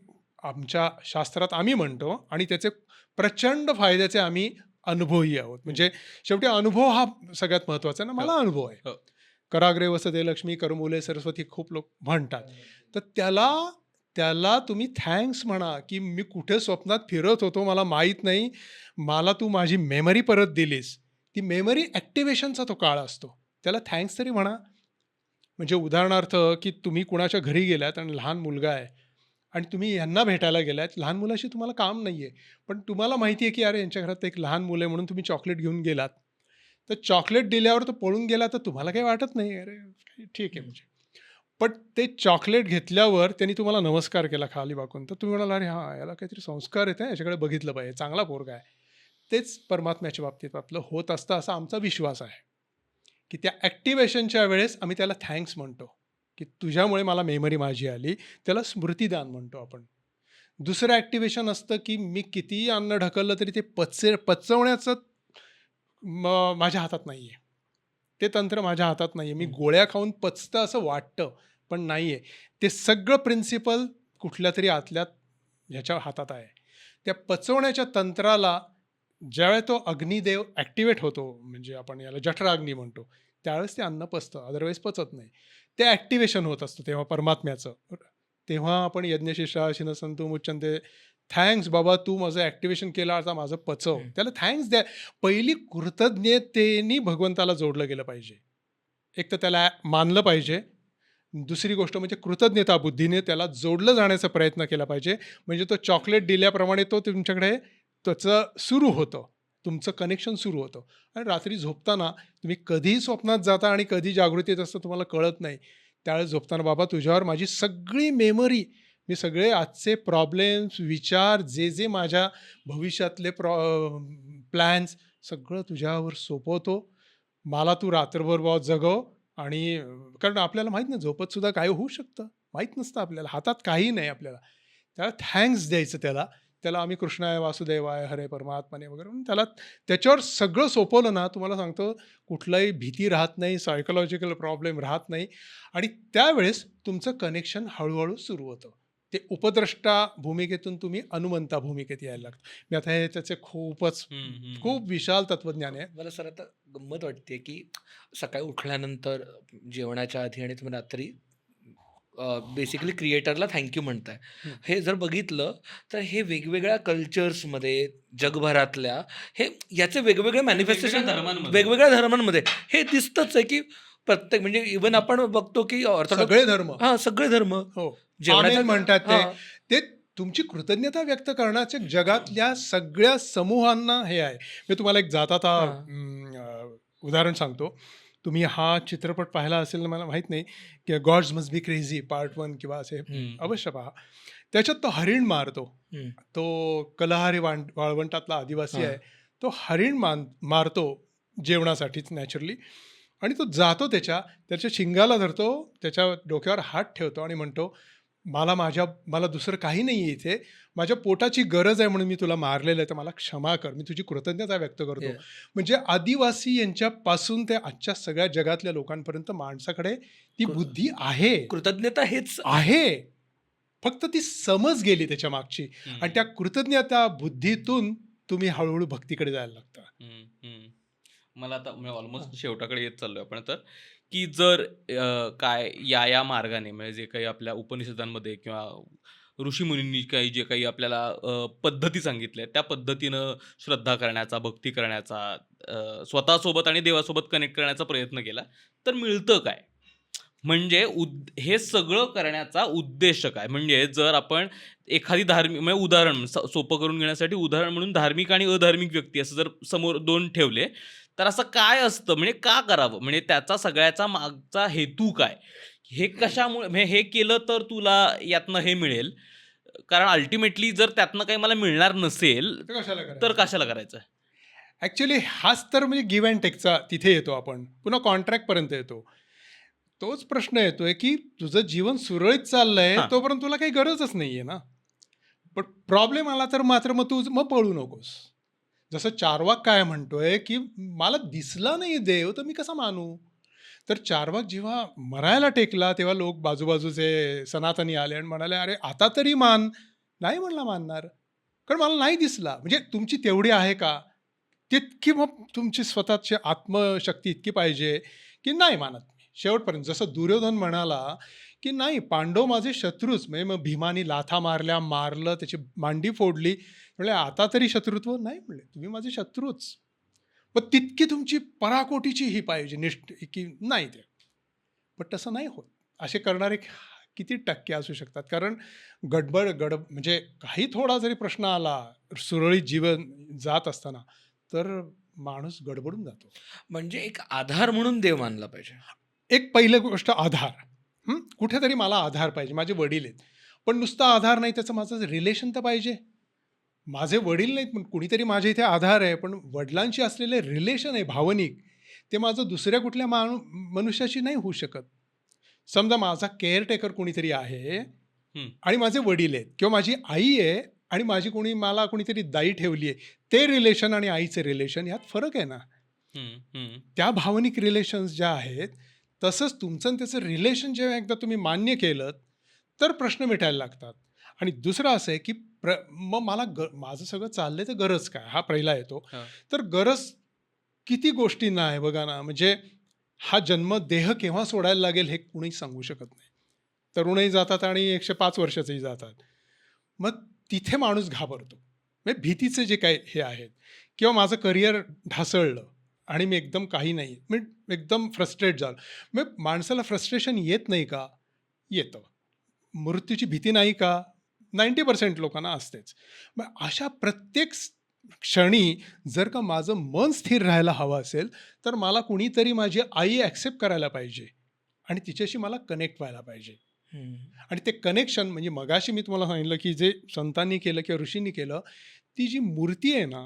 आमच्या शास्त्रात आम्ही म्हणतो आणि त्याचे प्रचंड फायद्याचे आम्ही अनुभवही आहोत. म्हणजे शेवटी अनुभव हा सगळ्यात महत्त्वाचा आहे ना, मला अनुभव आहे. हो. कराग्रे वसते लक्ष्मी, करमुले सरस्वती खूप लोक म्हणतात. तर त्याला तुम्ही थँक्स म्हणा, की मी कुठे स्वप्नात फिरत होतो मला माहीत नाही, मला तू माझी मेमरी परत दिलीस. ती मेमरी ॲक्टिव्हेशनचा तो काळ असतो, त्याला थँक्स तरी म्हणा. म्हणजे उदाहरणार्थ की तुम्ही कुणाच्या घरी गेलात आणि लहान मुलगा आहे आणि तुम्ही यांना भेटायला गेलात, लहान मुलाशी तुम्हाला काम नाही आहे, पण तुम्हाला माहिती आहे की अरे यांच्या घरात एक लहान मुलं आहे म्हणून तुम्ही चॉकलेट घेऊन गेलात. तर चॉकलेट दिल्यावर तो पळून गेला तर तुम्हाला काही वाटत नाही, अरे ठीक आहे म्हणजे. पण ते चॉकलेट घेतल्यावर त्यांनी तुम्हाला नमस्कार केला खाली वाकून, तर तुम्ही म्हणाला अरे हां, याला काहीतरी संस्कार येत आहे, याच्याकडे बघितलं पाहिजे, चांगला पोरगा आहे. तेच परमात्म्याच्या बाबतीत आपलं होत असतं असा आमचा विश्वास आहे, की त्या ॲक्टिव्हेशनच्या वेळेस आम्ही त्याला थँक्स म्हणतो, की तुझ्यामुळे मला मेमरी माझी आली, त्याला स्मृतिदान म्हणतो आपण. दुसरं ॲक्टिव्हेशन असतं, की मी कितीही अन्न ढकललं तरी ते पचवण्याचं माझ्या हातात नाही आहे. ते तंत्र माझ्या हातात नाही आहे. मी गोळ्या खाऊन पचतं असं वाटतं, पण नाही आहे. ते सगळं प्रिन्सिपल कुठल्या तरी आतल्यात ह्याच्या हातात आहे. त्या पचवण्याच्या तंत्राला ज्यावेळेस तो अग्निदेव ॲक्टिवेट होतो, म्हणजे आपण याला जठराग्नी म्हणतो, त्यावेळेस ते अन्न पचतं, अदरवाईज पचत नाही. ते ॲक्टिव्हेशन होत असतं तेव्हा परमात्म्याचं. तेव्हा आपण यज्ञशिष्टा शिनसंतु मुच्यन्ते, थँक्स बाबा तू माझं ॲक्टिव्हेशन केलं, आता माझं पचव. त्याला थँक्स द्या. पहिली कृतज्ञतेने भगवंताला जोडलं गेलं पाहिजे. एक तर त्याला मानलं पाहिजे. दुसरी गोष्ट म्हणजे कृतज्ञता बुद्धीने त्याला जोडलं जाण्याचा प्रयत्न केला पाहिजे. म्हणजे तो चॉकलेट दिल्याप्रमाणे तो तुमच्याकडे त्याचं सुरू होतं, तुमचं कनेक्शन सुरू होतं. आणि रात्री झोपताना तुम्ही कधीही स्वप्नात जाता आणि कधी जागृतीत असतं तुम्हाला कळत नाही. त्यावेळेस झोपताना बाबा तुझ्यावर माझी सगळी मेमरी, मी सगळे आजचे प्रॉब्लेम्स, विचार, जे माझ्या भविष्यातले प्लॅन्स सगळं तुझ्यावर सोपवतो. मला तू रात्रभर बाबा जगव. आणि कारण आपल्याला माहीत नाही झोपत सुद्धा काय होऊ शकतं, माहीत नसतं आपल्याला, हातात काही नाही आपल्याला. त्याला थँक्स द्यायचं त्याला आम्ही कृष्णाय वासुदेवाय हरे परमात्माने वगैरे म्हणून त्याला त्याच्यावर सगळं सोपवलं ना, तुम्हाला सांगतो कुठलाही भीती राहत नाही, सायकोलॉजिकल प्रॉब्लेम राहत नाही आणि त्यावेळेस तुमचं कनेक्शन हळूहळू सुरू होतं. ते उपद्रष्टा भूमिकेतून तुम्ही अनुमंता भूमिकेत यायला लागतं. मी आता हे त्याचे खूप विशाल तत्वज्ञान आहे. मला सर आता गंमत वाटते की सकाळी उठल्यानंतर जेवणाच्या आधी आणि तुम्ही रात्री बेसिकली क्रिएटरला थँक्यू म्हणताय. हे जर बघितलं तर हे वेगवेगळ्या कल्चर्समध्ये जगभरातल्या हे याचे वेगवेगळे मॅनिफेस्टेशन वेगवेगळ्या धर्मांमध्ये हे दिसतंच आहे की प्रत्येक म्हणजे इव्हन आपण बघतो की सगळे धर्म, सगळे धर्म हो जेवणाच्या आमेन म्हणतात ते तुमची कृतज्ञता व्यक्त करण्याचे जगातल्या सगळ्या समूहांना हे आहे. मी तुम्हाला एक जाता उदाहरण सांगतो. तुम्ही हा चित्रपट पाहिला असेल ना, मला माहीत नाही, की Gods Must Be Crazy part 1 किंवा असे अवश्य पहा. त्याच्यात तो हरिण मारतो, तो कलहारी वाळवंटातला आदिवासी आहे, तो हरिण मारतो जेवणासाठीच नॅचरली. आणि तो जातो त्याच्या शिंगाला धरतो, त्याच्या डोक्यावर हात ठेवतो आणि म्हणतो, मला दुसरं काही नाही आहे इथे. माझ्या पोटाची गरज आहे म्हणून मी तुला मारलेलं आहे, तर मला क्षमा कर. मी तुझी कृतज्ञता व्यक्त करतो. Yeah. म्हणजे आदिवासी यांच्यापासून ते आजच्या सगळ्या जगातल्या लोकांपर्यंत माणसाकडे ती कृ- बुद्धी आहे. कृतज्ञता हेच आहे. फक्त ती समज गेली त्याच्या मागची. आणि त्या कृतज्ञता बुद्धीतून तुम्ही हळूहळू भक्तीकडे जायला लागता. मला आता ऑलमोस्ट शेवटाकडे येत चाललोय आपण तर, की जर काय या मार्गाने म्हणजे जे काही आपल्या उपनिषदांमध्ये किंवा ऋषीमुनींनी काही जे काही आपल्याला पद्धती सांगितल्या त्या पद्धतीनं श्रद्धा करण्याचा, भक्ती करण्याचा, स्वतःसोबत आणि देवासोबत कनेक्ट करण्याचा प्रयत्न केला तर मिळतं काय? म्हणजे हे सगळं करण्याचा उद्देश काय? म्हणजे जर आपण एखादी धार्मिक म्हणजे उदाहरण सोपं करून घेण्यासाठी उदाहरण म्हणून धार्मिक आणि अधार्मिक व्यक्ती असं जर समोर दोन ठेवले तर असं काय असतं, म्हणजे का करावं, म्हणजे त्याचा सगळ्याचा मागचा हेतू काय, हे कशामुळे, म्हणजे हे केलं तर तुला यातनं हे मिळेल, कारण अल्टिमेटली जर त्यातनं काही मला मिळणार नसेल तर कशाला तर करायचं? कशाला करायचं? ॲक्च्युली हाच तर म्हणजे गिव्ह अँड टेकचा तिथे येतो आपण. पुन्हा कॉन्ट्रॅक्टपर्यंत येतो. तोच प्रश्न येतोय की तुझं जीवन सुरळीत चाललंय हां. तोपर्यंत तुला काही गरजच नाहीये ना. पण प्रॉब्लेम आला तर मात्र मग पळू नकोस. जसं चार्वाक काय म्हणतोय की मला दिसला नाही देव तर मी कसा मानू. तर चार्वाक जेव्हा मरायला टेकला तेव्हा लोक बाजूबाजूचे सनातनी आले आणि म्हणाले, अरे आता तरी मान. नाही म्हणला मानणार, कारण मला नाही दिसला. म्हणजे तुमची तेवढी आहे का? तितकी मग तुमची स्वतःची आत्मशक्ती इतकी पाहिजे की नाही मानत मी शेवटपर्यंत. जसं दुर्योधन म्हणाला की नाही, पांडव माझे शत्रूच. म्हणजे मग भीमानी लाथा मारलं, त्याची मांडी फोडली. म्हणजे आता तरी शत्रुत्व नाही, म्हणले तुम्ही माझे शत्रूच. पण तितकी तुमची पराकोटीची ही पाहिजे निष्ठ की नाही ते. पण तसं नाही होत. असे करणारे किती टक्के असू शकतात? कारण म्हणजे काही थोडा जरी प्रश्न आला सुरळीत जीवन जात असताना, तर माणूस गडबडून जातो. म्हणजे एक आधार म्हणून देव मानला पाहिजे. एक पहिली गोष्ट आधार. कुठेतरी मला आधार पाहिजे. माझे वडील आहेत. पण नुसता आधार नाही, त्याचं माझं रिलेशन तर पाहिजे. माझे वडील नाहीत, पण कुणीतरी माझ्या इथे आधार आहे. पण वडिलांशी असलेले रिलेशन आहे भावनिक, ते माझं दुसऱ्या कुठल्या मनुष्याशी नाही होऊ शकत. समजा माझा केअरटेकर कोणीतरी आहे आणि माझे वडील आहेत किंवा माझी आई आहे आणि मला कोणीतरी दाई ठेवली आहे. ते रिलेशन आणि आईचे रिलेशन यात फरक आहे ना. त्या भावनिक रिलेशन्स ज्या आहेत, तसंच तुमचं आणि त्याचं रिलेशन जेव्हा एकदा तुम्ही मान्य केलं तर प्रश्न मिटायला लागतात. आणि दुसरं असं आहे की मग माझं सगळं चाललंय तर गरज काय, हा पहिला येतो. हां. तर गरज किती गोष्टींना आहे बघा ना. म्हणजे हा जन्म देह केव्हा सोडायला लागेल हे कुणीच सांगू शकत नाही. तरुणही जातात आणि 105 वर्षाचेही जातात. मग तिथे माणूस घाबरतो. म्हणजे भीतीचे जे काही हे आहेत, किंवा माझं करिअर ढासळलं आणि मी एकदम काही नाही, मी एकदम फ्रस्ट्रेट झालो. मग माणसाला फ्रस्ट्रेशन येत नाही का? येतं. मृत्यूची भीती नाही का? 90% लोकांना असतेच. मग अशा प्रत्येक क्षणी जर का माझं मन स्थिर राहायला हवं असेल, तर मला कुणीतरी माझी आई ॲक्सेप्ट करायला पाहिजे आणि तिच्याशी मला कनेक्ट व्हायला पाहिजे. आणि ते कनेक्शन म्हणजे मगाशी मी तुम्हाला सांगितलं की जे संतांनी केलं किंवा ऋषींनी केलं, ती जी मूर्ती आहे ना,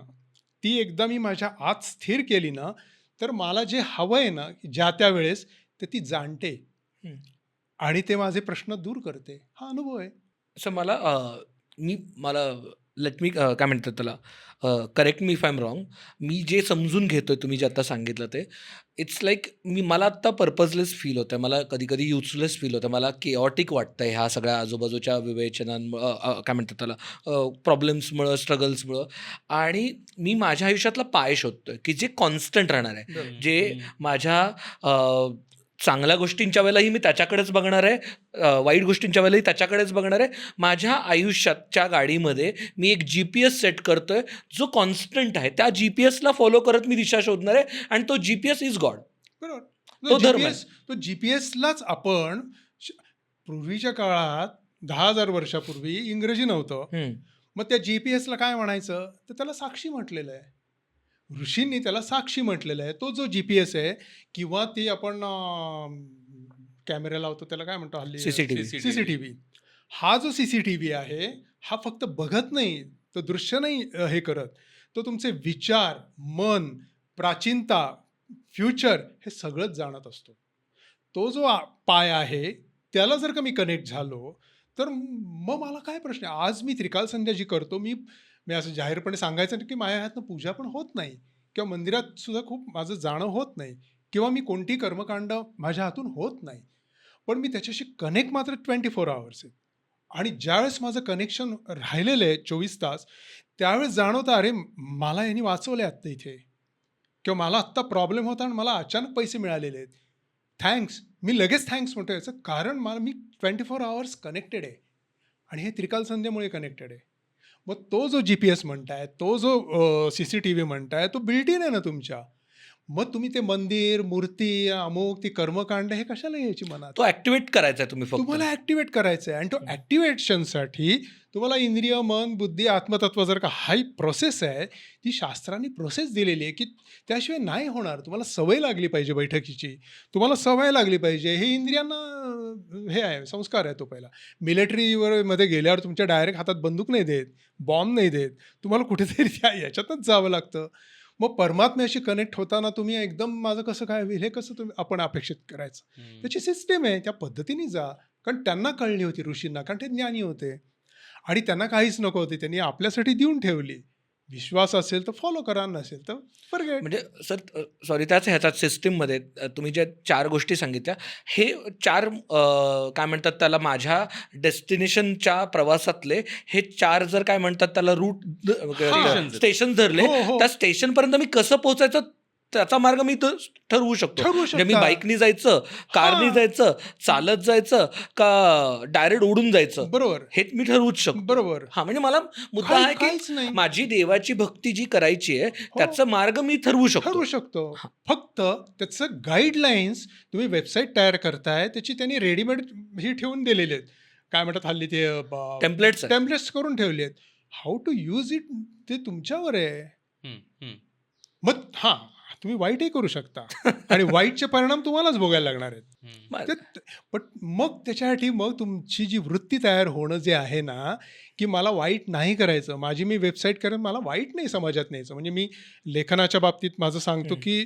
ती एकदा मी माझ्या आत स्थिर केली ना, तर मला जे हवं आहे ना ज्या त्या वेळेस, तर ती जाणते आणि ते माझे प्रश्न दूर करते. हा अनुभव आहे. असं मला लेट मी काय म्हणतात त्याला, correct me if I am wrong. मी जे समजून घेतोय तुम्ही जे आता सांगितलं ते इट्स लाईक मला आत्ता पर्पजलेस फील होतं आहे. मला कधी कधी युजलेस फील होतं. मला केऑटिक वाटतं आहे ह्या सगळ्या आजूबाजूच्या विवेचनांमुळं, काय म्हणतात त्याला, प्रॉब्लेम्समुळं, स्ट्रगल्समुळं. आणि मी माझ्या आयुष्यातला पाय शोधतोय की जे कॉन्स्टंट राहणार आहे. जे माझ्या चांगल्या गोष्टींच्या वेळेलाही मी त्याच्याकडेच बघणार आहे, वाईट गोष्टींच्या वेळेलाही त्याच्याकडेच बघणार आहे. माझ्या आयुष्याच्या गाडीमध्ये मी एक GPS सेट करतोय जो कॉन्स्टंट आहे. त्या GPS ला फॉलो करत मी दिशा शोधणार आहे आणि तो GPS इज गॉड. बरोबर. तो धर्म आहे. तो GPS लाच आपण पूर्वीच्या काळात 10,000 वर्षापूर्वी इंग्रजी नव्हतं. मग त्या GPS ला काय म्हणायचं, तर त्याला साक्षी म्हटलेलं आहे. ऋषींनी त्याला साक्षी म्हटलेलं आहे. तो जो GPS आहे किंवा ती आपण कॅमेरा लावतो त्याला काय म्हणतो हल्ली, CCTV. CCTV. हा जो CCTV आहे, हा फक्त बघत नाही, तो दृश्य नाही हे करत. तो तुमचे विचार, मन, प्राचीनता, फ्युचर हे सगळंच जाणत असतो. तो जो पाय आहे त्याला जर का मी कनेक्ट झालो तर मग मला काय प्रश्न आहे. आज मी त्रिकाल संध्या जी करतो, मी मी असं जाहीरपणे सांगायचं नाही की माझ्या हातनं पूजा पण होत नाही किंवा मंदिरात सुद्धा खूप माझं जाणं होत नाही किंवा मी कोणती कर्मकांड माझ्या हातून होत नाही, पण मी त्याच्याशी कनेक्ट मात्र 24 आवर्स आहे. आणि ज्यावेळेस माझं कनेक्शन राहिलेलं आहे 24 तास, त्यावेळेस जाणवतं अरे मला यांनी वाचवलं आहे आत्ता इथे, किंवा मला आत्ता प्रॉब्लेम होता आणि मला अचानक पैसे मिळालेले आहेत. थँक्स, मी लगेच थँक्स म्हणतो. याचं कारण मी 24 आवर्स कनेक्टेड आहे आणि हे त्रिकाल संध्यामुळे कनेक्टेड आहे. मग तो जो GPS म्हणताय, तो जो CCTV म्हणताय, तो बिल्ट इन आहे ना तुमच्या. मग तुम्ही ते मंदिर, मूर्ती, अमुक, ती कर्मकांड हे कशाला घ्यायची मनात? तो ऍक्टिव्हेट करायचा आहे तुम्ही फक्त. तुम्हाला ऍक्टिव्हेट करायचं आहे आणि तो ऍक्टिव्हेशनसाठी तुम्हाला इंद्रिय, मन, बुद्धी, आत्मतत्व जर का हाही प्रोसेस आहे, ती शास्त्रांनी प्रोसेस दिलेली आहे की त्याशिवाय नाही होणार. तुम्हाला सवय लागली पाहिजे बैठकीची, तुम्हाला सवय लागली पाहिजे. हे इंद्रियांना हे आहे, संस्कार आहे तो पहिला. मिलिटरीवर मध्ये गेल्यावर तुमच्या डायरेक्ट हातात बंदूक नाही देत, बॉम्ब नाही देत, तुम्हाला कुठेतरी त्या याच्यातच जावं लागतं. मग परमात्म्याशी कनेक्ट होताना तुम्ही एकदम माझं कसं काय होईल हे कसं तुम्ही आपण अपेक्षित करायचं. त्याची सिस्टीम आहे, त्या पद्धतीने जा. कारण त्यांना कळली होती ऋषींना, कारण ते ज्ञानी होते आणि त्यांना काहीच नको होते, त्यांनी आपल्यासाठी देऊन ठेवली. विश्वास असेल तर फॉलो करा, नसेल तर फॉरगेट. म्हणजे सर सॉरी, त्याच ह्याच्यात सिस्टीममध्ये तुम्ही ज्या 4 गोष्टी सांगितल्या, हे 4 काय म्हणतात त्याला, माझ्या डेस्टिनेशनच्या प्रवासातले हे 4 जर काय म्हणतात त्याला रूट स्टेशन धरले, हो, हो. त्या स्टेशनपर्यंत मी कसं पोहोचायचं त्याचा मार्ग मी ठरवू शकतो. ठरवू म्हणजे मी शकता. बाईकनी जायचं, कारनी हां. जायचं, चालत जायचं का डायरेक्ट उडून जायचं, बरोबर हे मी ठरवूच शकतो. बरोबर. हा, म्हणजे मला मुद्दा आहे की काहीच नाही. माझी देवाची भक्ती जी करायची आहे त्याचा मार्ग मी ठरवू शकतो. ठरवू शकतो. फक्त त्याचं गाईडलाईन्स तुम्ही वेबसाईट तयार करताय, त्याची त्यांनी रेडीमेड ही ठेवून दिलेली आहेत. काय म्हणतात हल्ली ते टेम्पलेट्स आहे. टेम्पलेट्स करून ठेवले आहेत. हाऊ टू यूज इट ते तुमच्यावर आहे. मग हां, तुम्ही वाईटही करू शकता आणि वाईटचे परिणाम तुम्हालाच भोगायला लागणार आहेत. पण मग त्याच्यासाठी मग तुमची जी वृत्ती तयार होणं जे आहे ना, की मला वाईट नाही करायचं, माझी मी वेबसाईट करेन, मला वाईट नाही समाजात न्यायचं. म्हणजे मी लेखनाच्या बाबतीत माझं सांगतो की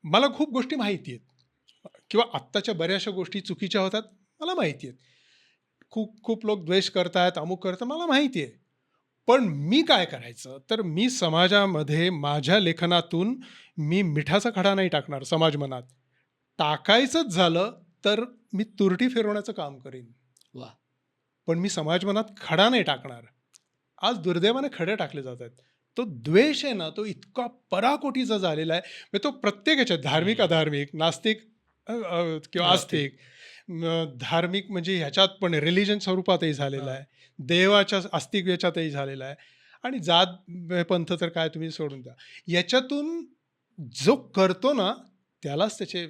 मला खूप गोष्टी माहिती आहेत किंवा आत्ताच्या बऱ्याचशा गोष्टी चुकीच्या होतात, मला माहिती आहेत. खूप खूप लोक द्वेष करतात, अमुक करतात, मला माहिती आहे. पण मी काय करायचं, तर मी समाजामध्ये माझ्या लेखनातून मी मिठाचा खडा नाही टाकणार समाज मनात. टाकायचंच झालं तर मी तुरटी फिरवण्याचं काम करीन, वा. पण मी समाज मनात खडा नाही टाकणार. आज दुर्दैवाने खडे टाकले जात आहेत. तो द्वेष आहे ना, तो इतका पराकोटीचा झालेला आहे. म्हणजे तो प्रत्येक ह्याच्यात धार्मिक, अधार्मिक, नास्तिक किंवा आस्तिक, धार्मिक म्हणजे ह्याच्यात पण रिलिजन स्वरूपातही झालेला आहे, देवाच्या आस्तिक याच्यातही झालेला आहे आणि जात पंथ तर काय तुम्ही सोडून द्या. याच्यातून जो करतो ना त्यालाच त्याचे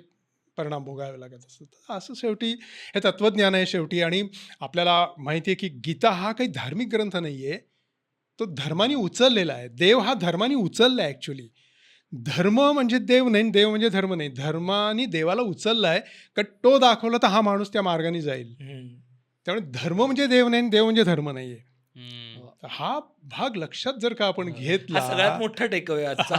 परिणाम भोगावे लागत असतात. तर असं शेवटी हे तत्त्वज्ञान आहे शेवटी. आणि आपल्याला माहिती आहे की गीता हा काही धार्मिक ग्रंथ नाही आहे, तो धर्माने उचललेला आहे. देव हा धर्माने उचलला आहे ॲक्च्युली. धर्म म्हणजे देव नाही, देव म्हणजे धर्म नाही. धर्माने देवाला उचलला आहे, का तो दाखवला तर हा माणूस त्या मार्गाने जाईल. त्यामुळे धर्म म्हणजे देव नाही, देव म्हणजे धर्म नाही आहे. हा भाग लक्षात जर का आपण घेतला, हा सगळ्यात मोठा टेकअवे आजचा.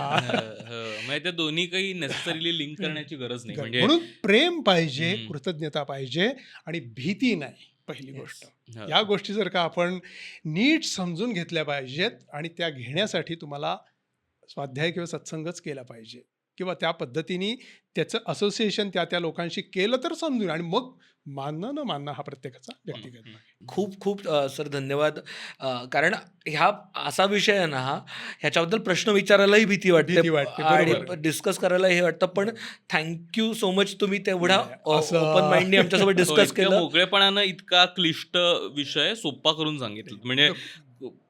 म्हणजे ते दोन्ही काही नेसेसरीली लिंक करण्याची गरज नाही. म्हणजे म्हणून प्रेम पाहिजे, कृतज्ञता पाहिजे आणि भीती नाही. पहिली गोष्ट, या गोष्टी जर का आपण नीट समजून घेतल्या पाहिजेत आणि त्या घेण्यासाठी तुम्हाला स्वाध्याय किंवा सत्संगच केला पाहिजे किंवा त्या पद्धतीने त्याचं असोसिएशन त्या लोकांशी केलं तर समजून, आणि मग मानणं न मानणं हा प्रत्येकाचा व्यक्तिगत. खूप खूप सर धन्यवाद. कारण ह्या असा विषय आहे ना हा, ह्याच्याबद्दल प्रश्न विचारायलाही भीती वाटते आणि डिस्कस करायला हे वाटतं. पण थँक्यू सो मच, तुम्ही तेवढा ओपन माइंडने आमच्यासोबत डिस्कस केलं. मोकळेपणानं इतका क्लिष्ट विषय सोपा करून सांगितलं. म्हणजे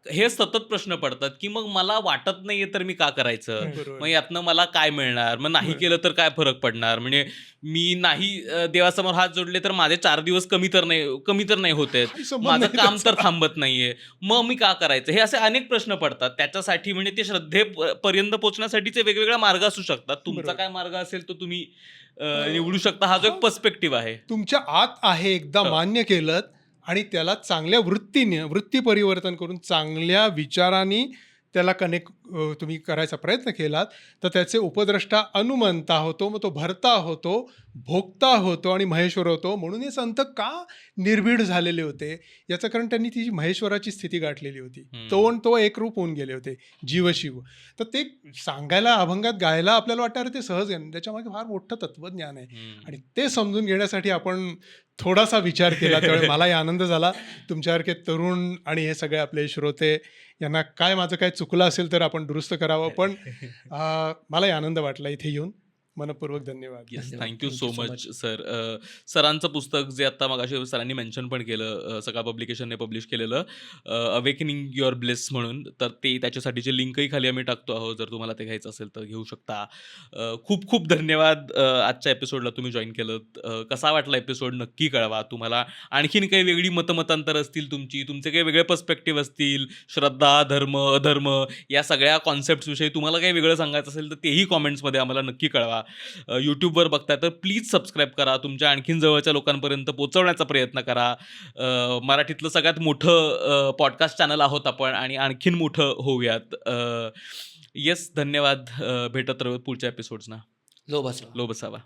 हे सतत प्रश्न पडतात की मग मला वाटत नाहीये तर मी का करायचं, मग यातनं मला काय मिळणार, मग नाही केलं तर काय फरक पडणार, म्हणजे मी नाही देवासमोर हात जोडले तर माझे 4 दिवस कमी तर नाही होत आहेत, माझं काम तर थांबत नाहीये, मग मी का करायचं. हे असे अनेक प्रश्न पडतात. त्याच्यासाठी म्हणजे ते श्रद्धेपर्यंत पोहोचण्यासाठीचे वेगवेगळा मार्ग असू शकतात. तुमचा काय मार्ग असेल तो तुम्ही निवडू शकता. हा जो एक पर्स्पेक्टिव्ह आहे तुमच्या आत आहे, एकदा मान्य केलं आणि त्याला चांगल्या वृत्ती परिवर्तन करून चांगल्या विचारांनी त्याला कनेक्ट तुम्ही करायचा प्रयत्न केलात तर त्याचे उपद्रष्टा अनुमंता होतो, मग तो भरता होतो, भोगता होतो आणि महेश्वर होतो. म्हणून हे संत का निर्भीड झालेले होते याचं कारण त्यांनी ती महेश्वराची स्थिती गाठलेली होती. तो एकरूप होऊन गेले होते, जीवशिव. तर ते सांगायला, अभंगात गायला आपल्याला वाटतं अरे ते सहज आहे, त्याच्यामागे फार मोठं तत्वज्ञान आहे. आणि ते समजून घेण्यासाठी आपण थोडासा विचार केला. त्यावेळी मलाही आनंद झाला. तुमच्यासारखे तरुण आणि हे सगळे आपले श्रोते यांना माझं काय चुकलं असेल तर आपण दुरुस्त करावं. पण मलाही आनंद वाटला इथे येऊन. मनपूर्वक धन्यवाद. येस, धन्यवाद. Thank you Thank so you so much sir. सरांचं पुस्तक जे आता मगाशी सरांनी मेन्शन पण केलं, सकाळ पब्लिकेशनने पब्लिश केलेलं, अवेकनिंग युअर ब्लेस म्हणून, तर ते त्याच्यासाठीची लिंकही खाली आम्ही टाकतो आहोत. जर तुम्हाला ते घ्यायचं असेल तर घेऊ शकता. खूप खूप धन्यवाद आजच्या एपिसोडला तुम्ही जॉईन केलं. कसा वाटला एपिसोड नक्की कळवा. तुम्हाला आणखीन काही वेगळी मतमतांतर असतील तुमचे काही वेगळे पर्स्पेक्टिव्ह असतील, श्रद्धा, धर्म, अधर्म या सगळ्या कॉन्सेप्ट्सविषयी तुम्हाला काही वेगळं सांगायचं असेल तर तेही कॉमेंट्समध्ये आम्हाला नक्की कळवा. यूट्यूबवर बघताय तर प्लीज सबस्क्राईब करा. तुमच्या आणखीन जवळच्या लोकांपर्यंत पोहोचवण्याचा प्रयत्न करा. मराठीतलं सगळ्यात मोठं पॉडकास्ट चॅनल आहोत आपण आणि आणखीन मोठं होऊयात. येस, धन्यवाद. भेटत राहू पुढच्या एपिसोड्सना. लो बसवा. लो बसावा.